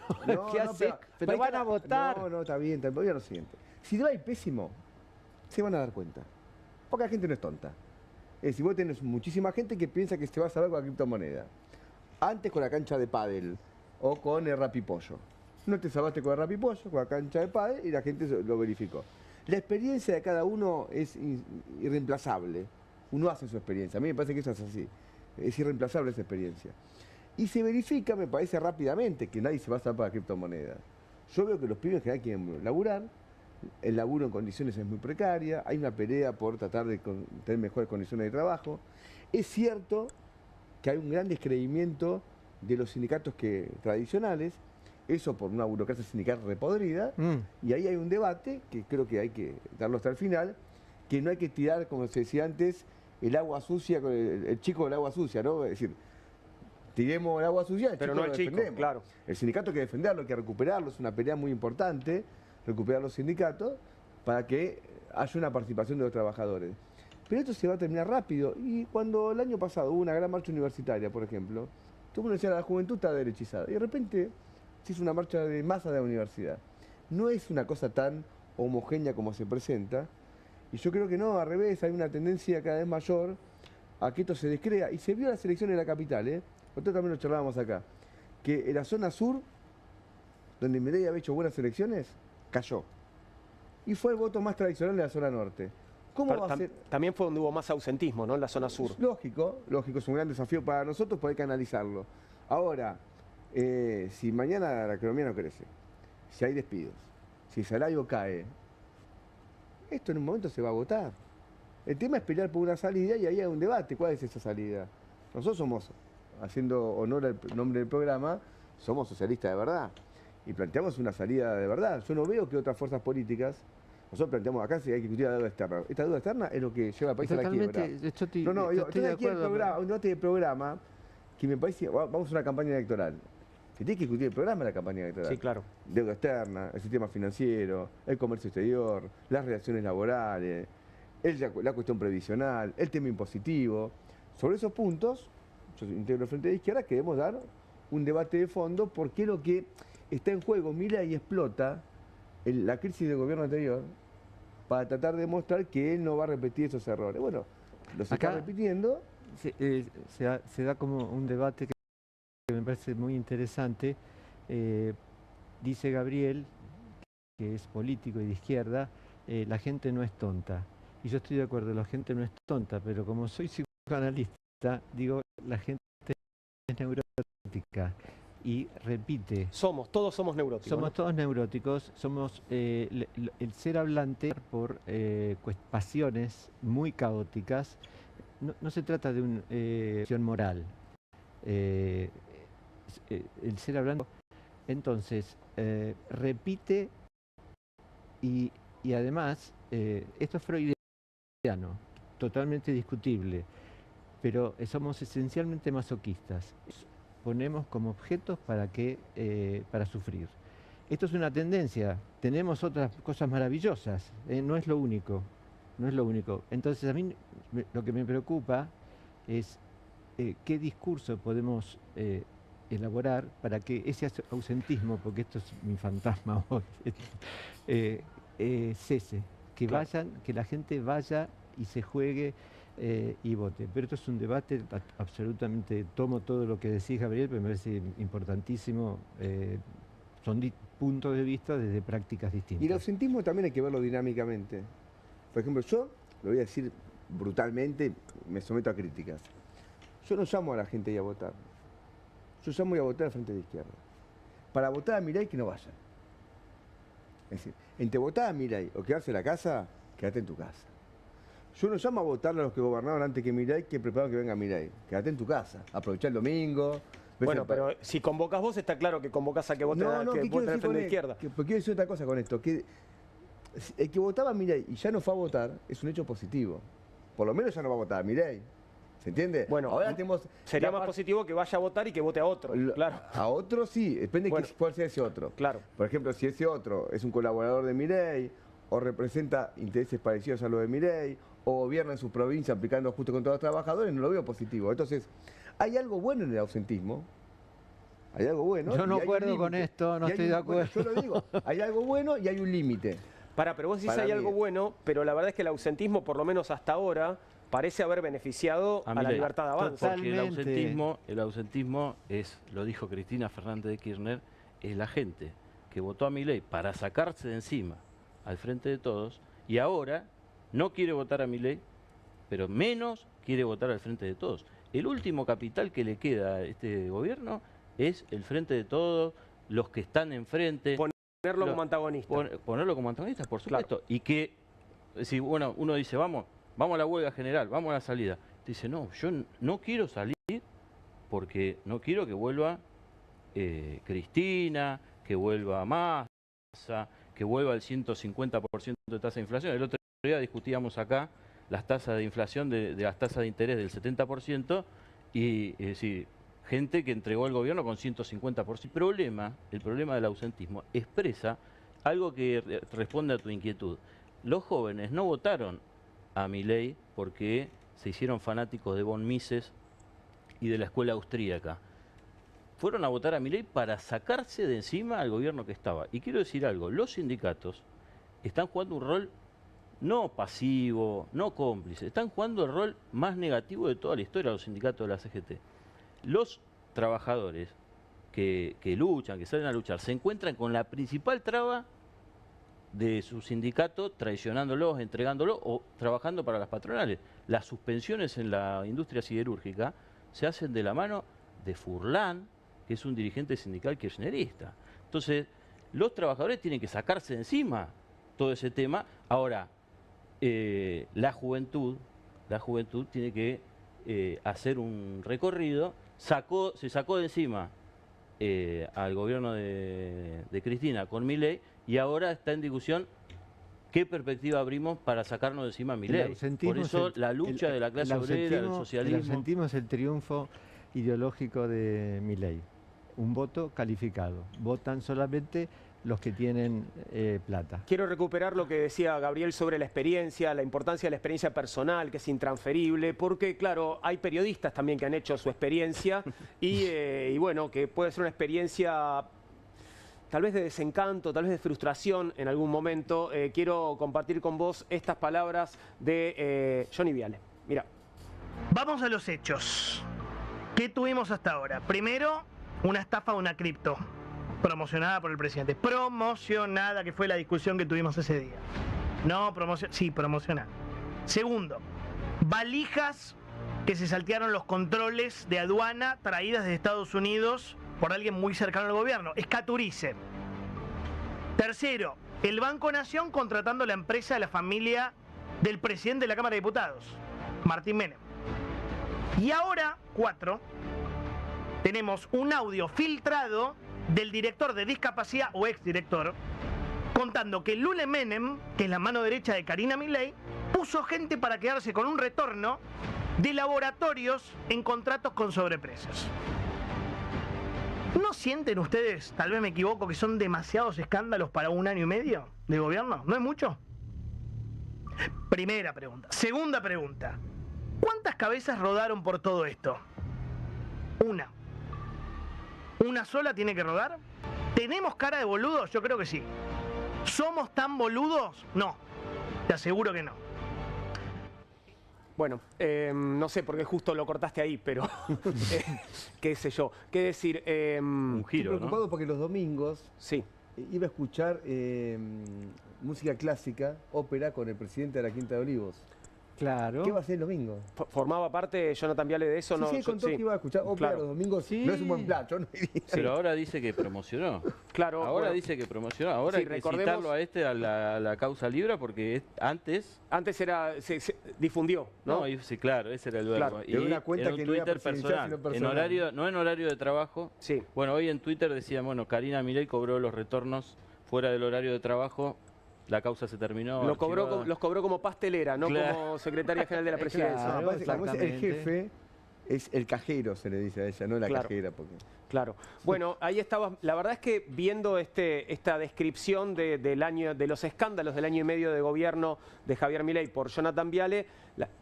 ¿qué hace? Pero van a votar. No, está bien, voy a lo siguiente. Si le va a ir pésimo, se van a dar cuenta. Porque la gente no es tonta. Es decir, vos tenés muchísima gente que piensa que se va a salvar con la criptomoneda. Antes con la cancha de pádel o con el rapipollo. No te salvaste con el rapipollo, con la cancha de pádel, y la gente lo verificó. La experiencia de cada uno es irreemplazable. Uno hace su experiencia. A mí me parece que eso es así. Es irreemplazable esa experiencia. Y se verifica, me parece rápidamente, que nadie se va a salvar para la criptomoneda. Yo veo que los pibes que quieren laburar, el laburo en condiciones es muy precaria, hay una pelea por tratar de tener mejores condiciones de trabajo. Es cierto que hay un gran descreimiento de los sindicatos tradicionales, eso por una burocracia sindical repodrida, y ahí hay un debate que creo que hay que darlo hasta el final, que no hay que tirar, como se decía antes, el agua sucia, el chico del agua sucia, ¿no? Es decir, tiremos el agua sucia, pero no el chico, claro. El sindicato hay que defenderlo, hay que recuperarlo, es una pelea muy importante, recuperar los sindicatos, para que haya una participación de los trabajadores. Pero esto se va a terminar rápido, y cuando el año pasado hubo una gran marcha universitaria, por ejemplo, todo el mundo decía, la juventud está derechizada, y de repente se hizo una marcha de masa de la universidad. no es una cosa tan homogénea como se presenta. Y yo creo que no, al revés, hay una tendencia cada vez mayor a que esto se descrea. Y se vio en las elecciones de la capital, nosotros también lo charlábamos acá, que en la zona sur, donde Milei había hecho buenas elecciones, cayó. Y fue el voto más tradicional de la zona norte. ¿Cómo va a ser? También fue donde hubo más ausentismo, ¿no? En la zona sur. Lógico, es un gran desafío para nosotros poder canalizarlo. Ahora, si mañana la economía no crece, si hay despidos, si el salario cae, esto en un momento se va a agotar. El tema es pelear por una salida y ahí hay un debate. ¿Cuál es esa salida? Nosotros somos, haciendo honor al nombre del programa, somos socialistas de verdad. Y planteamos una salida de verdad. Yo no veo que otras fuerzas políticas, nosotros planteamos acá si hay que discutir la deuda externa. Esta deuda externa es lo que lleva al país a la quiebra. Estoy de acuerdo. Un debate de programa que me parece, vamos a una campaña electoral. Se tiene que discutir el programa de la campaña electoral. Sí, claro. Deuda externa, el sistema financiero, el comercio exterior, las relaciones laborales, la cuestión previsional, el tema impositivo. Sobre esos puntos, yo integro el Frente de Izquierda, queremos dar un debate de fondo porque lo que está en juego, Milei explota la crisis del gobierno anterior para tratar de demostrar que él no va a repetir esos errores. Bueno, los está repitiendo. Se da como un debate que me parece muy interesante. Dice Gabriel, que es político y de izquierda, la gente no es tonta. Y yo estoy de acuerdo, la gente no es tonta, pero como soy psicoanalista, digo, la gente es neurótica. Y repite. Todos somos neuróticos. Somos todos neuróticos, somos el ser hablante por pasiones muy caóticas. No se trata de una acción moral. El ser hablante, entonces, repite y además, esto es freudiano, totalmente discutible, pero somos esencialmente masoquistas. Ponemos como objetos para sufrir. Esto es una tendencia, tenemos otras cosas maravillosas, no es lo único, no es lo único. Entonces a mí lo que me preocupa es qué discurso podemos elaborar para que ese ausentismo, porque esto es mi fantasma hoy, cese, que que la gente vaya y se juegue y vote. Pero esto es un debate absolutamente, tomo todo lo que decís, Gabriel, pero me parece importantísimo. Son puntos de vista desde prácticas distintas. Y el ausentismo también hay que verlo dinámicamente. Por ejemplo, yo, lo voy a decir brutalmente, me someto a críticas. Yo no llamo a la gente a ir a votar. Yo llamo a ir a votar al Frente de Izquierda. Para votar a Milei, que no vayan. Es decir, entre votar a Milei o quedarse en la casa, quédate en tu casa. Yo no llamo a votar a los que gobernaron antes que Milei, que prepararon que venga Milei. Quédate en tu casa, aprovechá el domingo. Bueno, pero si convocas vos, está claro que convocas a que voten al Frente de Izquierda. Porque quiero decir otra cosa con esto, que el que votaba a Milei y ya no fue a votar es un hecho positivo. Por lo menos ya no va a votar a Milei. ¿Se entiende? Bueno, ahora sería más positivo que vaya a votar y que vote a otro, claro. A otro sí, depende de cuál sea ese otro. Claro. Por ejemplo, si ese otro es un colaborador de Milei o representa intereses parecidos a los de Milei o gobierna en su provincia aplicando justo contra los trabajadores, no lo veo positivo. Entonces, hay algo bueno en el ausentismo. Hay algo bueno. Yo no acuerdo con esto, no estoy de acuerdo. Bueno, yo lo digo, hay algo bueno y hay un límite. Pero vos decís hay algo bueno, pero la verdad es que el ausentismo, por lo menos hasta ahora, parece haber beneficiado a la libertad de avance. Porque el ausentismo es, lo dijo Cristina Fernández de Kirchner, es la gente que votó a Milei para sacarse de encima al Frente de Todos y ahora no quiere votar a Milei, pero menos quiere votar al Frente de Todos. El último capital que le queda a este gobierno es el Frente de Todos, los que están enfrente. Ponerlo como antagonista. Ponerlo como antagonista, por supuesto. Claro. Y que, si uno dice, vamos a la huelga general, vamos a la salida. Dice, no, yo no quiero salir porque no quiero que vuelva Cristina, que vuelva Massa, que vuelva el 150% de tasa de inflación. El otro día discutíamos acá las tasas de inflación de las tasas de interés del 70% y es decir, gente que entregó el gobierno con 150%. El problema del ausentismo expresa algo que responde a tu inquietud. Los jóvenes no votaron a Milei porque se hicieron fanáticos de von Mises y de la escuela austríaca. fueron a votar a Milei para sacarse de encima al gobierno que estaba. Y quiero decir algo, los sindicatos están jugando un rol no pasivo, no cómplice, están jugando el rol más negativo de toda la historia de los sindicatos de la CGT. Los trabajadores que luchan, que salen a luchar, se encuentran con la principal traba de su sindicato traicionándolos, entregándolos o trabajando para las patronales. Las suspensiones en la industria siderúrgica se hacen de la mano de Furlan, que es un dirigente sindical kirchnerista. Entonces, los trabajadores tienen que sacarse de encima todo ese tema. Ahora, la juventud tiene que hacer un recorrido, se sacó de encima al gobierno de Cristina con Milei y ahora está en discusión qué perspectiva abrimos para sacarnos de encima a Milei. Por eso la lucha de la clase obrera, del socialismo. Sentimos el triunfo ideológico de Milei. Un voto calificado. Votan solamente los que tienen plata. Quiero recuperar lo que decía Gabriel sobre la experiencia, la importancia de la experiencia personal, que es intransferible, porque claro, hay periodistas también que han hecho su experiencia y bueno, que puede ser una experiencia tal vez de desencanto, tal vez de frustración en algún momento. Quiero compartir con vos estas palabras de Johnny Viale. Mira. Vamos a los hechos. ¿Qué tuvimos hasta ahora? Primero, una estafa de una cripto, promocionada por el presidente. Promocionada, que fue la discusión que tuvimos ese día. No, sí, promocionada. Segundo, valijas que se saltearon los controles de aduana traídas de Estados Unidos por alguien muy cercano al gobierno, Escaturice. Tercero, el Banco Nación contratando la empresa de la familia del presidente de la Cámara de Diputados, Martín Menem. Y ahora, 4, tenemos un audio filtrado del director de discapacidad o exdirector contando que Lule Menem, que es la mano derecha de Karina Milei, puso gente para quedarse con un retorno de laboratorios en contratos con sobreprecios. ¿No sienten ustedes, tal vez me equivoco, que son demasiados escándalos para 1 año y medio de gobierno? ¿No es mucho? Primera pregunta. Segunda pregunta. ¿Cuántas cabezas rodaron por todo esto? Una. ¿Una sola tiene que rodar? ¿Tenemos cara de boludos? Yo creo que sí. ¿Somos tan boludos? No. Te aseguro que no. Bueno, no sé por qué justo lo cortaste ahí, pero qué sé yo. ¿Qué decir? Un giro, Estoy preocupado, ¿no? Porque los domingos sí. Iba a escuchar música clásica, ópera, con el presidente de la Quinta de Olivos. Claro. ¿Qué va a hacer el domingo? ¿Formaba parte Jonathan Viale de eso? Sí, no, sí, contó que iba a escuchar ópera los domingos. Sí. No es un buen plan, yo no iría. Pero ahora dice que promocionó. Claro. Ahora dice que promocionó. Ahora sí, hay que citarlo a la causa Libra porque antes era se difundió, ¿no? Sí, claro, ese era el verbo. Claro. Y una cuenta en un que Twitter no era personal, personal. en horario, no en horario de trabajo. Sí. Bueno, hoy en Twitter decían, bueno, Karina Milei cobró los retornos fuera del horario de trabajo. La causa se terminó. Los cobró como pastelera, no claro. Como secretaria general de la presidencia. Claro, el jefe es el cajero, se le dice a ella, no la cajera. Porque... Claro. Bueno, ahí estaba. La verdad es que viendo esta descripción de los escándalos del año y medio de gobierno de Javier Milei por Jonathan Viale,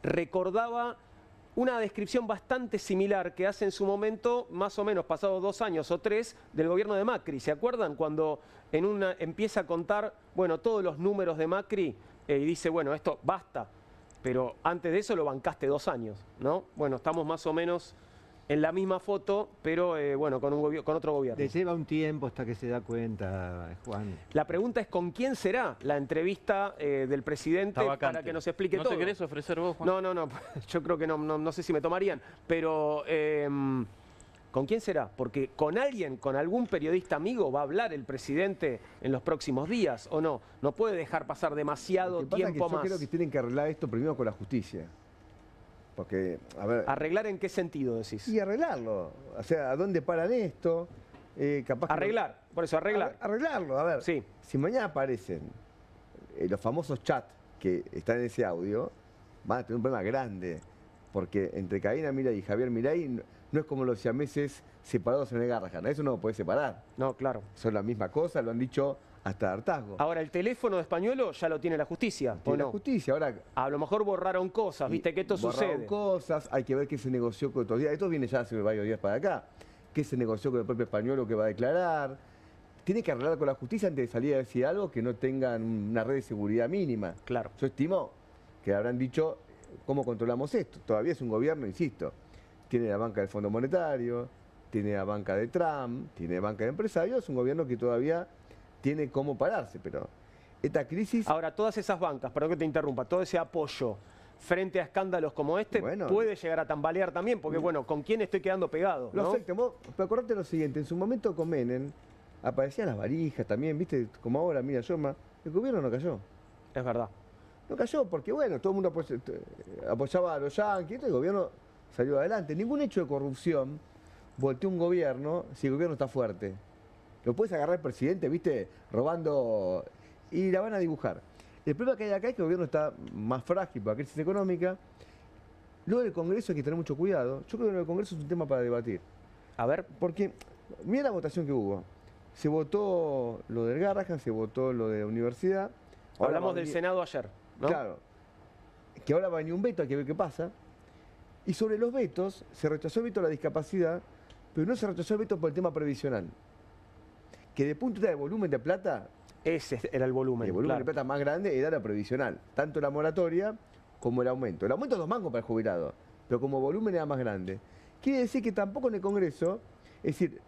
recordaba una descripción bastante similar que hace en su momento, más o menos pasados 2 años o 3, del gobierno de Macri. ¿Se acuerdan? Cuando empieza a contar, bueno, todos los números de Macri y dice, bueno, esto basta. Pero antes de eso lo bancaste 2 años, ¿no? Bueno, estamos más o menos en la misma foto, pero bueno, con otro gobierno. Le lleva un tiempo hasta que se da cuenta, Juan. La pregunta es ¿con quién será la entrevista del presidente para que nos explique todo? ¿No te querés ofrecer vos, Juan? No, yo creo que no sé si me tomarían, pero ¿con quién será? Porque con algún periodista amigo va a hablar el presidente en los próximos días, ¿o no? No puede dejar pasar demasiado tiempo más. Yo creo que tienen que arreglar esto primero con la justicia. Porque, a ver... ¿Arreglar en qué sentido decís? Y arreglarlo. O sea, ¿a dónde paran esto? Capaz arreglar, por eso, arreglar. Arreglarlo, a ver. Sí. Si mañana aparecen los famosos chats que están en ese audio, van a tener un problema grande. Porque entre Karina Milei y Javier Milei no es como los siameses separados en el Garrahan. Eso no lo puede separar. No, claro. Son la misma cosa, lo han dicho hasta hartazgo. Ahora, el teléfono de Españuelo ya lo tiene la justicia, ¿o no? La justicia, ahora... A lo mejor borraron cosas, viste que esto sucede. Borraron cosas, hay que ver qué se negoció con estos días. Esto viene ya hace varios días para acá. qué se negoció con el propio español o qué va a declarar. Tiene que arreglar con la justicia antes de salir a decir algo que no tengan una red de seguridad mínima. Claro. Yo estimo que habrán dicho cómo controlamos esto. Todavía es un gobierno, insisto, tiene la banca del Fondo Monetario, tiene la banca de Trump, tiene banca de empresarios, es un gobierno que todavía tiene cómo pararse, pero esta crisis... Ahora, todas esas bancas, perdón que te interrumpa, todo ese apoyo frente a escándalos como este puede llegar a tambalear también, porque bueno, ¿con quién estoy quedando pegado? Lo ¿no? afecta. Vos, pero acordate lo siguiente, en su momento con Menem aparecían las varijas también, viste, como ahora, mira, el gobierno no cayó. Es verdad. No cayó porque, bueno, todo el mundo apoyaba a los yanquis, el gobierno salió adelante. Ningún hecho de corrupción volteó un gobierno si el gobierno está fuerte. Lo puedes agarrar el presidente, viste, robando y la van a dibujar. El problema que hay acá es que el gobierno está más frágil por la crisis económica. Luego del Congreso hay que tener mucho cuidado. Yo creo que el Congreso es un tema para debatir. A ver. Porque, mira la votación que hubo. Se votó lo del Garrahan, se votó lo de la universidad. Hablamos del Senado ayer, ¿no? Claro. Que ahora va a venir un veto, hay que ver qué pasa. Y sobre los vetos, se rechazó el veto a la discapacidad, pero no se rechazó el veto por el tema previsional. Que de punto de volumen de plata... Ese era el volumen. El volumen de plata más grande era la previsional. Tanto la moratoria como el aumento. El aumento es 2 mangos para el jubilado, pero como volumen era más grande. Quiere decir que tampoco en el Congreso, es decir,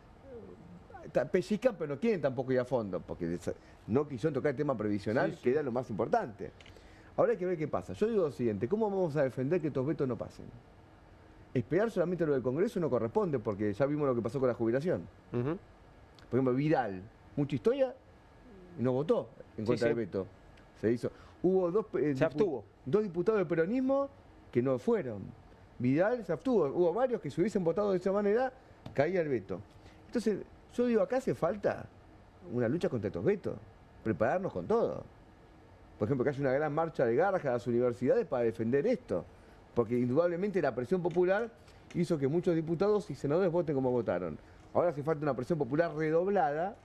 pellizcan, pero no quieren tampoco ir a fondo, porque no quisieron tocar el tema previsional, que era lo más importante. Ahora hay que ver qué pasa. Yo digo lo siguiente, ¿cómo vamos a defender que estos vetos no pasen? Esperar solamente lo del Congreso no corresponde, porque ya vimos lo que pasó con la jubilación. Por ejemplo, Vidal, mucha historia, no votó en contra del veto. Se hizo. Hubo se abstuvo. 2 diputados del peronismo que no fueron. Vidal se abstuvo. Hubo varios que si hubiesen votado de esa manera, caía el veto. Entonces, yo digo, acá hace falta una lucha contra estos vetos. Prepararnos con todo. Por ejemplo, que haya una gran marcha de Garrahan a las universidades para defender esto. Porque indudablemente la presión popular hizo que muchos diputados y senadores voten como votaron. Ahora hace falta una presión popular redoblada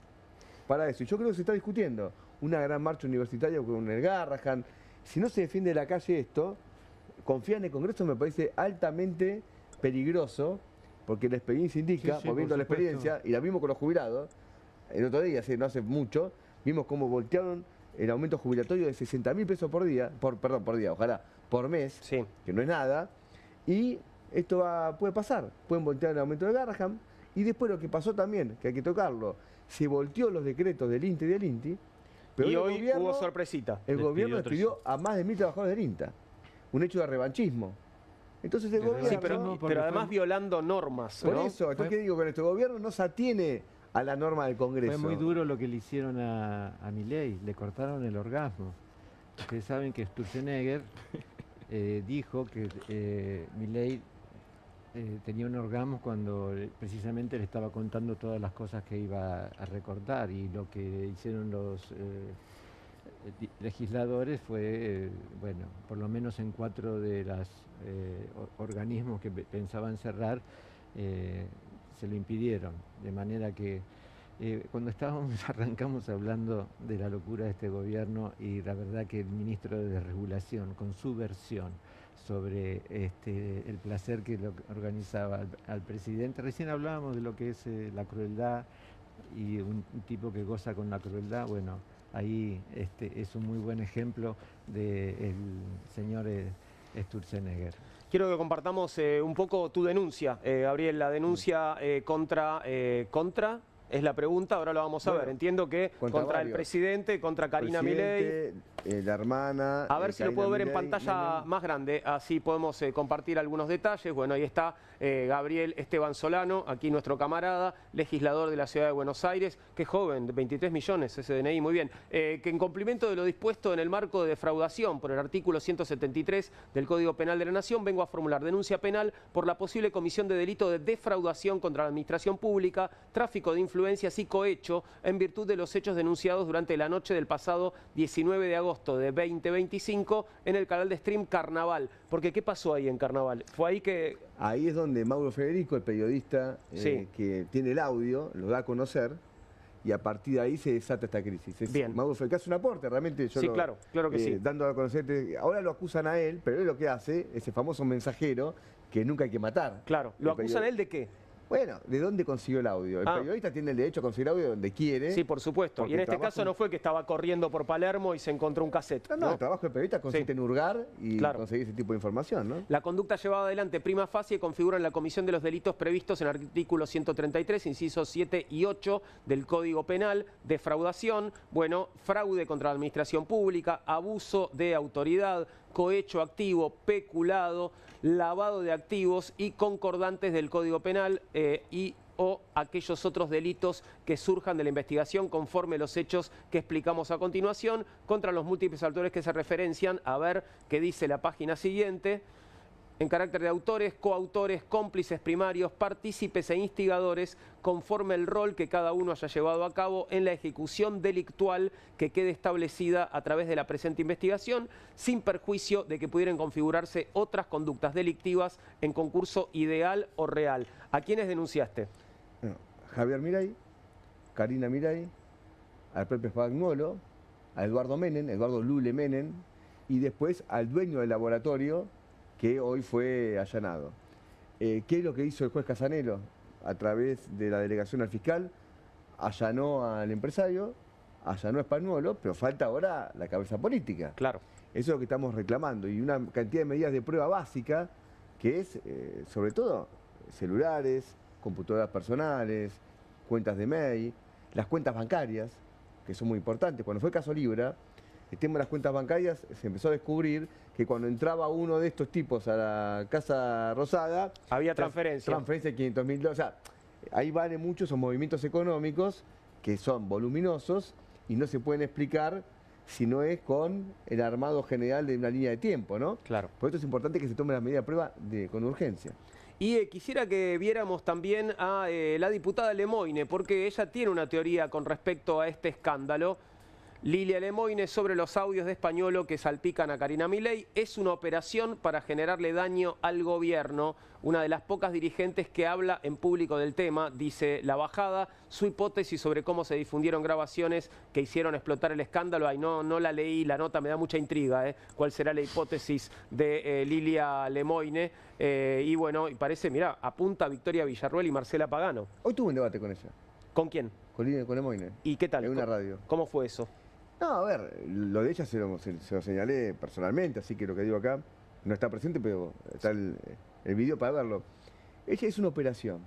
para eso. Y yo creo que se está discutiendo una gran marcha universitaria con el Garrahan. Si no se defiende de la calle esto, confiar en el Congreso me parece altamente peligroso, porque la experiencia indica, volviendo a la experiencia, y la vimos con los jubilados, el otro día, no hace mucho, vimos cómo voltearon el aumento jubilatorio de 60.000 pesos por día, por mes, que no es nada, y esto puede pasar, pueden voltear el aumento de Garrahan, y después lo que pasó también, que hay que tocarlo, se volteó los decretos del INTE y del INTI, pero y hoy hubo sorpresita. El gobierno despidió a más de 1.000 trabajadores del INTA, un hecho de revanchismo. Entonces el gobierno... Sí, pero además violando normas, Por ¿no? eso, entonces ¿qué digo? Que nuestro gobierno no se atiene a la norma del Congreso. Fue muy duro lo que le hicieron a Milei, le cortaron el orgasmo. Ustedes saben que Sturzenegger dijo que Milei tenía un orgasmo cuando precisamente le estaba contando todas las cosas que iba a recortar, y lo que hicieron los legisladores fue, bueno, por lo menos en 4 de los organismos que pensaban cerrar, se lo impidieron, de manera que cuando arrancamos hablando de la locura de este gobierno, y la verdad que el ministro de Desregulación, con su versión sobre el placer que lo organizaba al presidente, recién hablábamos de lo que es la crueldad, y un tipo que goza con la crueldad, bueno, ahí es un muy buen ejemplo del señor Sturzenegger. Quiero que compartamos un poco tu denuncia, Gabriel, la denuncia contra es la pregunta, ahora lo vamos a ver. Entiendo que contra el presidente, contra Karina Milei. La hermana. A ver si lo puedo ver en pantalla más grande, así podemos compartir algunos detalles. Bueno, ahí está Gabriel Esteban Solano, aquí nuestro camarada, legislador de la Ciudad de Buenos Aires. Qué joven, de 23 millones ese DNI, muy bien. Que en cumplimiento de lo dispuesto en el marco de defraudación por el artículo 173 del Código Penal de la Nación, vengo a formular denuncia penal por la posible comisión de delito de defraudación contra la administración pública, tráfico de influencias y cohecho en virtud de los hechos denunciados durante la noche del pasado 19 de agosto de 2025 en el canal de stream Carnaval. Porque ¿qué pasó ahí en Carnaval? Fue ahí que... Ahí es donde Mauro Federico, el periodista que tiene el audio, lo da a conocer, y a partir de ahí se desata esta crisis. Bien. Mauro Federico hace un aporte, realmente. Yo claro que sí. Dando a conocer, ahora lo acusan a él, pero él lo que hace, ese famoso mensajero, que nunca hay que matar. Claro, ¿lo acusan a él de qué? Bueno, ¿de dónde consiguió el audio? El periodista tiene el derecho a conseguir audio donde quiere. Sí, por supuesto. Y en este caso no fue que estaba corriendo por Palermo y se encontró un cassette. No, el trabajo del periodista consiste en hurgar y conseguir ese tipo de información, ¿no? La conducta llevada adelante prima facie configura en la comisión de los delitos previstos en el artículo 133, incisos 7 y 8 del Código Penal, defraudación, bueno, fraude contra la administración pública, abuso de autoridad, cohecho activo, peculado, lavado de activos y concordantes del Código Penal o aquellos otros delitos que surjan de la investigación conforme los hechos que explicamos a continuación contra los múltiples autores que se referencian. A ver qué dice la página siguiente. En carácter de autores, coautores, cómplices primarios, partícipes e instigadores, conforme el rol que cada uno haya llevado a cabo en la ejecución delictual que quede establecida a través de la presente investigación, sin perjuicio de que pudieran configurarse otras conductas delictivas en concurso ideal o real. ¿A quiénes denunciaste? Bueno, Javier Milei, Karina Milei, al Pepe Spagnuolo, a Eduardo Menem, Eduardo Lule Menem, y después al dueño del laboratorio, que hoy fue allanado. ¿Qué es lo que hizo el juez Casanelo? A través de la delegación al fiscal, allanó al empresario, allanó a Spagnuolo, pero falta ahora la cabeza política. Claro. Eso es lo que estamos reclamando. Y una cantidad de medidas de prueba básica, que es, sobre todo, celulares, computadoras personales, cuentas de mail, las cuentas bancarias, que son muy importantes. Cuando fue caso Libra, el tema de las cuentas bancarias, se empezó a descubrir que cuando entraba uno de estos tipos a la Casa Rosada... había transferencia. Transferencia de 500.000 dólares. O sea, ahí valen mucho esos movimientos económicos que son voluminosos y no se pueden explicar si no es con el armado general de una línea de tiempo, ¿no? Claro. Por eso es importante que se tome las medidas de prueba con urgencia. Y quisiera que viéramos también a la diputada Lemoine, porque ella tiene una teoría con respecto a este escándalo. Lilia Lemoine, sobre los audios de Spagnuolo que salpican a Karina Milei, es una operación para generarle daño al gobierno. Una de las pocas dirigentes que habla en público del tema, dice la bajada. Su hipótesis sobre cómo se difundieron grabaciones que hicieron explotar el escándalo, ay, no la leí, la nota me da mucha intriga, ¿cuál será la hipótesis de Lilia Lemoine? Y bueno, y parece, mirá, apunta a Victoria Villarruel y Marcela Pagano. Hoy tuve un debate con ella. ¿Con quién? Con Lemoine. ¿Y qué tal? En una radio. ¿Cómo fue eso? No, a ver, lo de ella se lo señalé personalmente, así que lo que digo acá no está presente, pero está el video para verlo. Ella es una operación.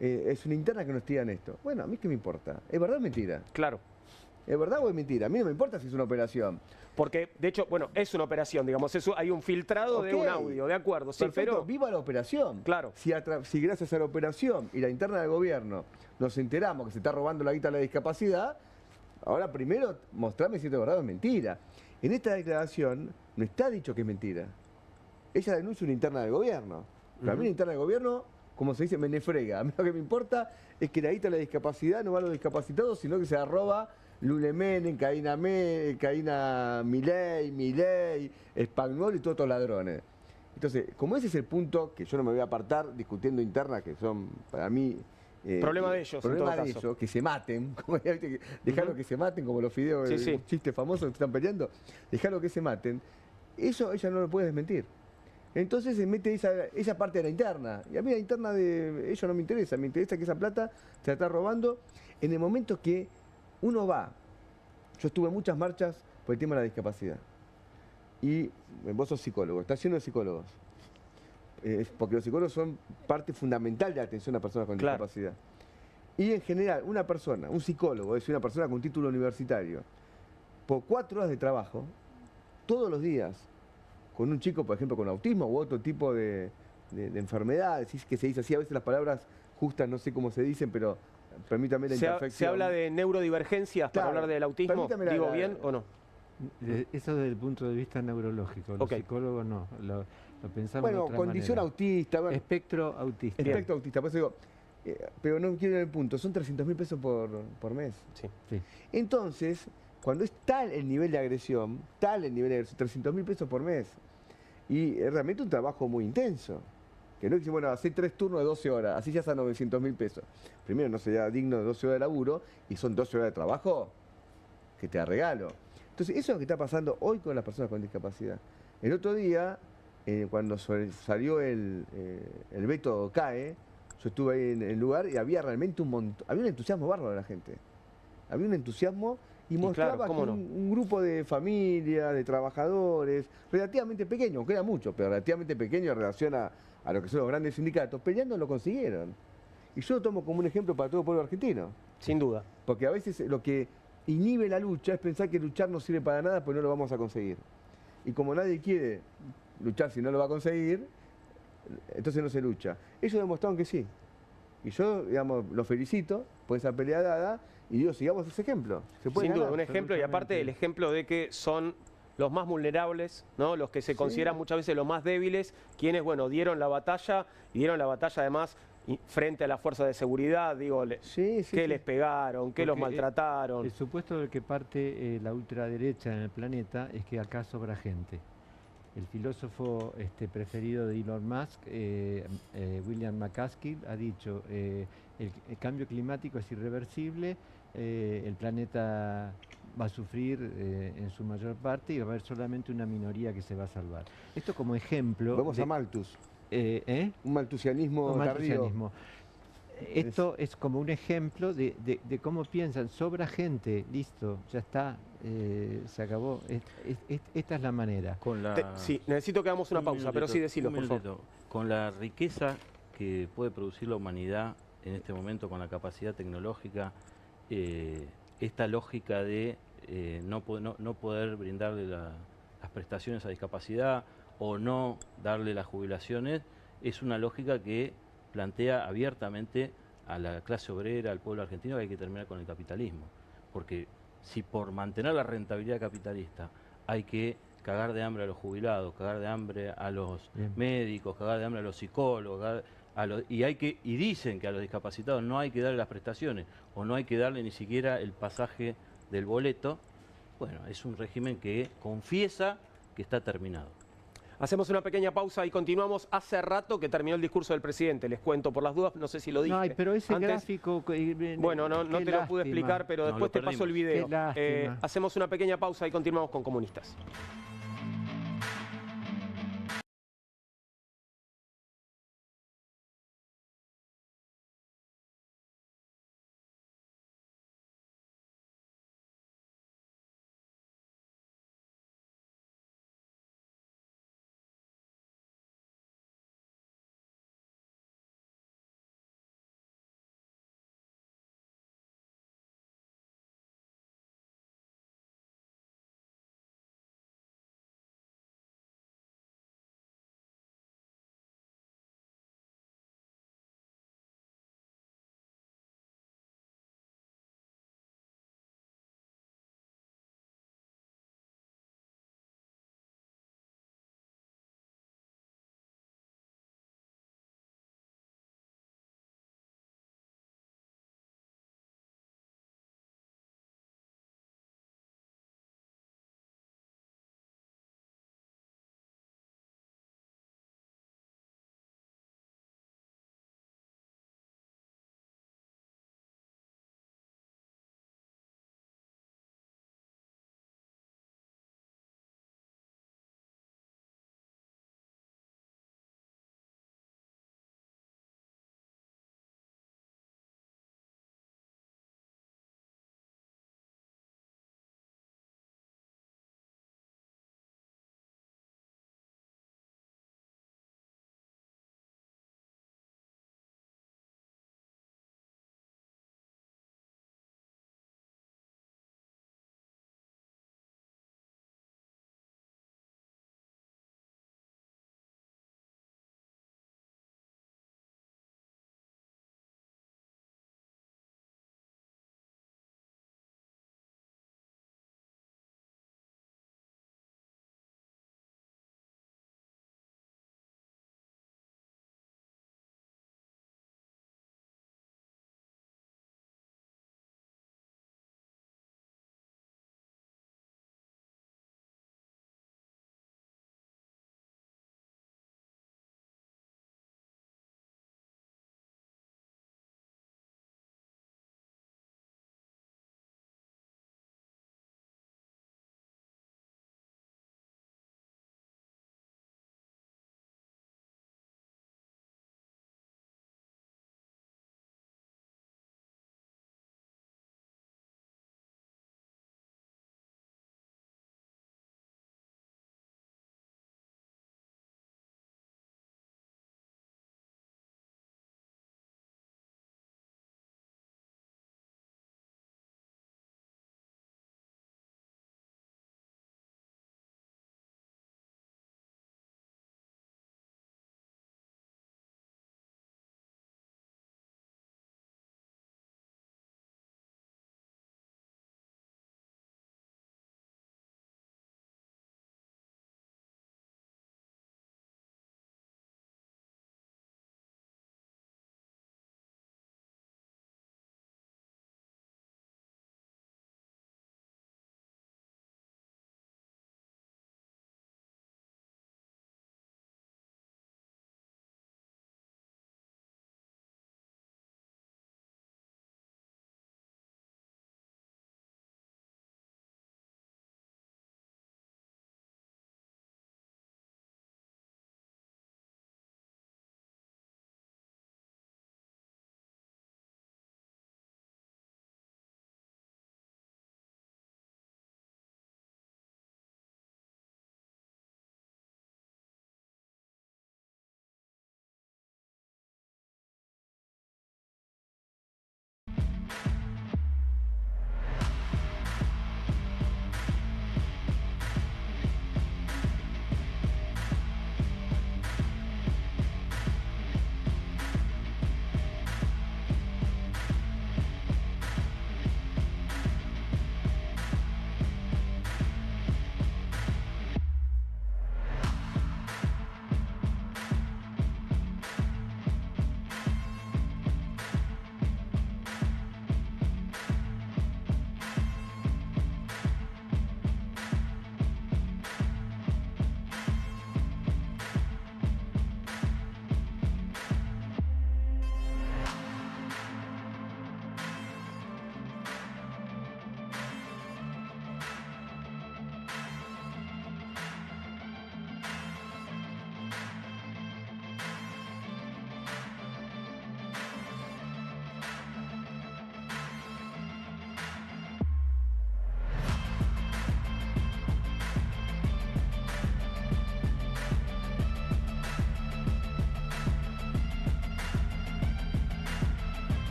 Es una interna que nos tiran esto. Bueno, a mí qué me importa. ¿Es verdad o mentira? Claro. ¿Es verdad o es mentira? A mí no me importa si es una operación. Porque, de hecho, bueno, es una operación, digamos, hay un filtrado de un audio, de acuerdo. Sí, perfecto, pero viva la operación. Claro. Si gracias a la operación y la interna del gobierno nos enteramos que se está robando la guita de la discapacidad, ahora primero mostrame si es verdad o es mentira. En esta declaración no está dicho que es mentira. Ella denuncia una interna del gobierno. Pero a mí una interna del gobierno, como se dice, me nefrega. A mí lo que me importa es que la guita de la discapacidad no va a los discapacitados, sino que se la roba Lule Menem, Karina Milei, Spagnuolo y todos estos ladrones. Entonces, como ese es el punto que yo no me voy a apartar discutiendo internas, que son para mí... problema de ellos, problema en todo de caso. ellos, que se maten, dejarlo que se maten, como los fideos, el chiste famoso que están peleando, dejarlo que se maten, eso ella no lo puede desmentir. Entonces se mete esa parte de la interna, y a mí la interna de ellos no me interesa que esa plata se la está robando en el momento que uno va. Yo estuve en muchas marchas por el tema de la discapacidad, y vos sos psicólogo, estás lleno de psicólogos. Porque los psicólogos son parte fundamental de la atención a personas con discapacidad. Y en general, una persona, un psicólogo, es una persona con un título universitario, por 4 horas de trabajo, todos los días, con un chico, por ejemplo, con autismo u otro tipo de enfermedades, que se dice así, a veces las palabras justas no sé cómo se dicen, pero permítame la imperfección. ¿Se habla de neurodivergencias para hablar del autismo? ¿Digo bien o no? Eso desde el punto de vista neurológico. Los psicólogos no. Lo pensamos bueno, de otra condición manera. autista. Bueno, espectro autista. Espectro autista, por eso digo, pero no quiero ir al punto, son 300.000 pesos por mes. Sí. Entonces, cuando es tal el nivel de agresión, 300.000 pesos por mes, y es realmente un trabajo muy intenso, que no es que, bueno, hacer 3 turnos de 12 horas, así ya son 900.000 pesos. Primero, no sería digno de 12 horas de laburo, y son 12 horas de trabajo que te da regalo. Entonces, eso es lo que está pasando hoy con las personas con discapacidad. El otro día, cuando salió el veto CAE, Yo estuve ahí en el lugar y había realmente había un entusiasmo bárbaro de la gente. Había un entusiasmo y mostraba claro, ¿cómo que no? un grupo de familias, de trabajadores, relativamente pequeño, aunque era mucho, pero relativamente pequeño en relación a lo que son los grandes sindicatos, peleando lo consiguieron. Y yo lo tomo como un ejemplo para todo el pueblo argentino. Sin duda. Porque a veces lo que inhibe la lucha es pensar que luchar no sirve para nada, pues no lo vamos a conseguir. Y como nadie quiere luchar si no lo va a conseguir, entonces no se lucha. Ellos demostraron que sí. Y yo, digamos, los felicito por esa pelea dada y digo, sigamos ese ejemplo. Se puede Sin duda, ganar. un ejemplo y aparte el ejemplo de que son los más vulnerables, ¿no? Los que se consideran muchas veces los más débiles, quienes, bueno, dieron la batalla y dieron la batalla además frente a las fuerzas de seguridad, digo, que les pegaron, que los maltrataron. El supuesto del que parte la ultraderecha en el planeta es que acá sobra gente. El filósofo preferido de Elon Musk, William McCaskill, ha dicho el cambio climático es irreversible, el planeta va a sufrir en su mayor parte y va a haber solamente una minoría que se va a salvar. Esto como ejemplo... Vamos a Malthus. Un malthusianismo tardío. Esto es como un ejemplo de cómo piensan, sobra gente, listo, ya está, se acabó, esta es la manera. Sí, necesito que hagamos una pausa, pero sí decilo, por favor. Con la riqueza que puede producir la humanidad en este momento, con la capacidad tecnológica, esta lógica de no poder brindarle las prestaciones a discapacidad o no darle las jubilaciones, es una lógica que plantea abiertamente a la clase obrera, al pueblo argentino, que hay que terminar con el capitalismo. Porque si por mantener la rentabilidad capitalista hay que cagar de hambre a los jubilados, cagar de hambre a los médicos, cagar de hambre a los psicólogos, y dicen que a los discapacitados no hay que darle las prestaciones o no hay que darle ni siquiera el pasaje del boleto, bueno, es un régimen que confiesa que está terminado. Hacemos una pequeña pausa y continuamos. Hace rato que terminó el discurso del presidente, les cuento por las dudas, no sé si lo dije. No, pero ese gráfico... Bueno, no te lo pude explicar, pero después te paso el video. Hacemos una pequeña pausa y continuamos con Comunistas.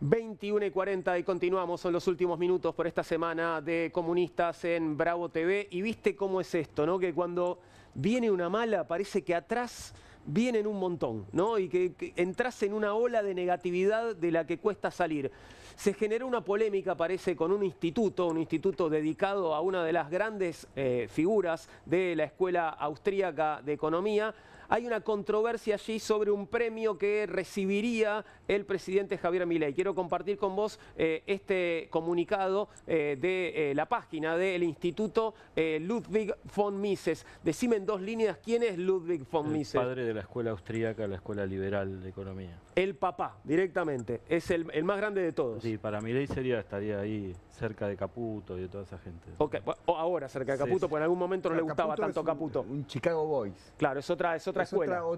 21:40 y continuamos, son los últimos minutos por esta semana de Comunistas en Bravo TV. Y viste cómo es esto, ¿no? Que cuando viene una mala parece que atrás vienen un montón, ¿no? Y que entras en una ola de negatividad de la que cuesta salir. Se generó una polémica, parece, con un instituto dedicado a una de las grandes figuras de la Escuela Austríaca de Economía. Hay una controversia allí sobre un premio que recibiría el presidente Javier Milei. Quiero compartir con vos este comunicado de la página del Instituto Ludwig von Mises. Decime en 2 líneas, ¿quién es Ludwig von Mises? El padre de la Escuela Austríaca, la Escuela Liberal de Economía. El papá, directamente. Es el más grande de todos. Sí, para Milei estaría ahí cerca de Caputo y de toda esa gente. Ok, o ahora cerca de Caputo, porque en algún momento no le gustaba tanto Caputo. Un Chicago Boys. Claro, es otra escuela.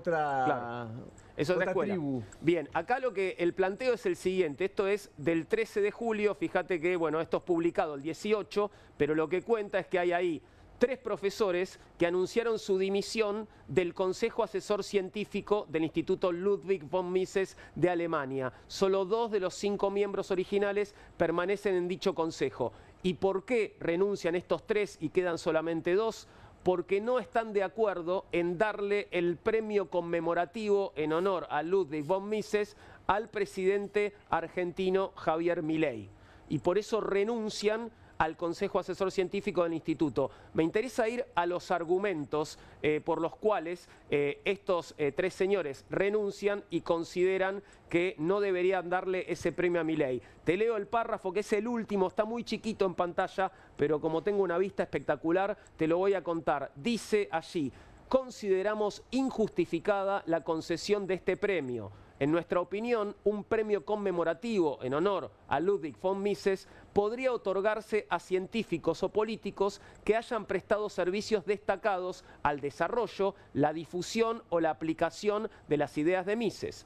Claro. Es otra escuela. Tribu. Bien, acá el planteo es el siguiente. Esto es del 13 de julio. Fíjate que, bueno, esto es publicado el 18, pero lo que cuenta es que hay ahí 3 profesores que anunciaron su dimisión del Consejo Asesor Científico del Instituto Ludwig von Mises de Alemania. Solo 2 de los 5 miembros originales permanecen en dicho consejo. ¿Y por qué renuncian estos 3 y quedan solamente 2? Porque no están de acuerdo en darle el premio conmemorativo en honor a Ludwig von Mises al presidente argentino Javier Milei. Y por eso renuncian al Consejo Asesor Científico del Instituto. Me interesa ir a los argumentos por los cuales estos 3 señores renuncian y consideran que no deberían darle ese premio a Milei. Te leo el párrafo, que es el último, está muy chiquito en pantalla, pero como tengo una vista espectacular, te lo voy a contar. Dice allí: consideramos injustificada la concesión de este premio. En nuestra opinión, un premio conmemorativo en honor a Ludwig von Mises podría otorgarse a científicos o políticos que hayan prestado servicios destacados al desarrollo, la difusión o la aplicación de las ideas de Mises.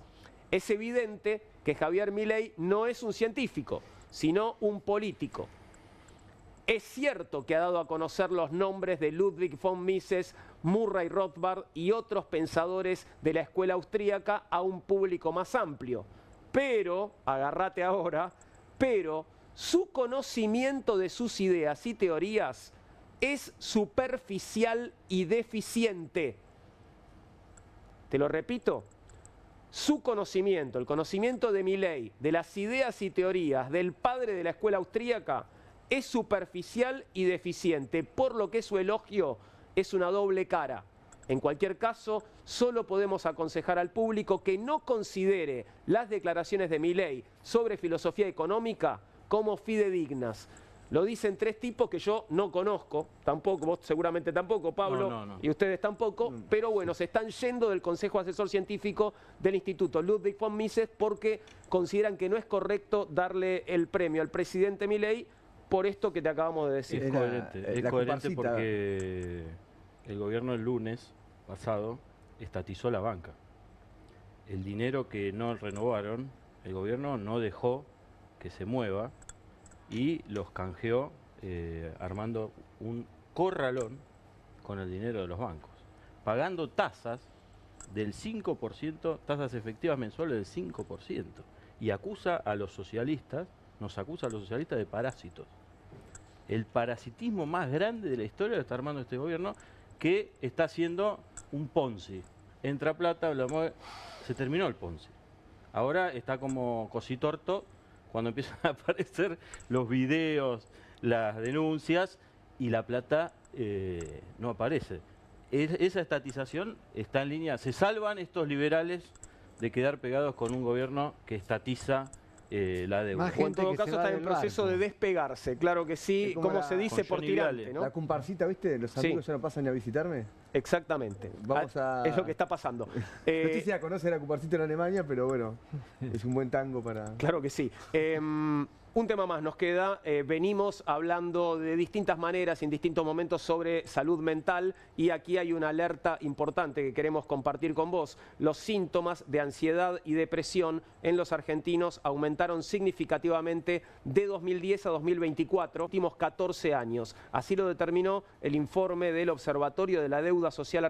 Es evidente que Javier Milei no es un científico, sino un político. Es cierto que ha dado a conocer los nombres de Ludwig von Mises, Murray Rothbard y otros pensadores de la escuela austríaca a un público más amplio. Pero, agárrate ahora, pero su conocimiento de sus ideas y teorías es superficial y deficiente. Te lo repito. Su conocimiento, el conocimiento de Milei, de las ideas y teorías del padre de la escuela austríaca, es superficial y deficiente, por lo que su elogio es una doble cara. En cualquier caso, solo podemos aconsejar al público que no considere las declaraciones de Milei sobre filosofía económica como fidedignas. Lo dicen 3 tipos que yo no conozco, tampoco, vos seguramente tampoco, Pablo, no. Y ustedes tampoco, pero bueno, se están yendo del Consejo Asesor Científico del Instituto Ludwig von Mises porque consideran que no es correcto darle el premio al presidente Milei por esto que te acabamos de decir. Es coherente porque el gobierno el lunes pasado estatizó la banca. El dinero que no renovaron, el gobierno no dejó que se mueva y los canjeó armando un corralón con el dinero de los bancos, pagando tasas del 5%, tasas efectivas mensuales del 5%, y acusa a los socialistas, nos acusa a los socialistas de parásitos. El parasitismo más grande de la historia lo está armando este gobierno, que está haciendo un Ponzi. Entra plata, se terminó el Ponzi. Ahora está como cositorto cuando empiezan a aparecer los videos, las denuncias, y la plata no aparece. Esa estatización está en línea. Se salvan estos liberales de quedar pegados con un gobierno que estatiza la deuda. O en todo caso está en proceso de despegarse, claro que sí, como se dice, por tirante, ¿no? La comparsita, ¿viste? Los amigos ya no pasan ni a visitarme. Exactamente. Es lo que está pasando. No sé si la conoce la comparsita en Alemania, pero bueno, es un buen tango para... Claro que sí. Un tema más nos queda. Venimos hablando de distintas maneras, en distintos momentos, sobre salud mental, y aquí hay una alerta importante que queremos compartir con vos. Los síntomas de ansiedad y depresión en los argentinos aumentaron significativamente de 2010 a 2024, los últimos 14 años. Así lo determinó el informe del Observatorio de la Deuda Social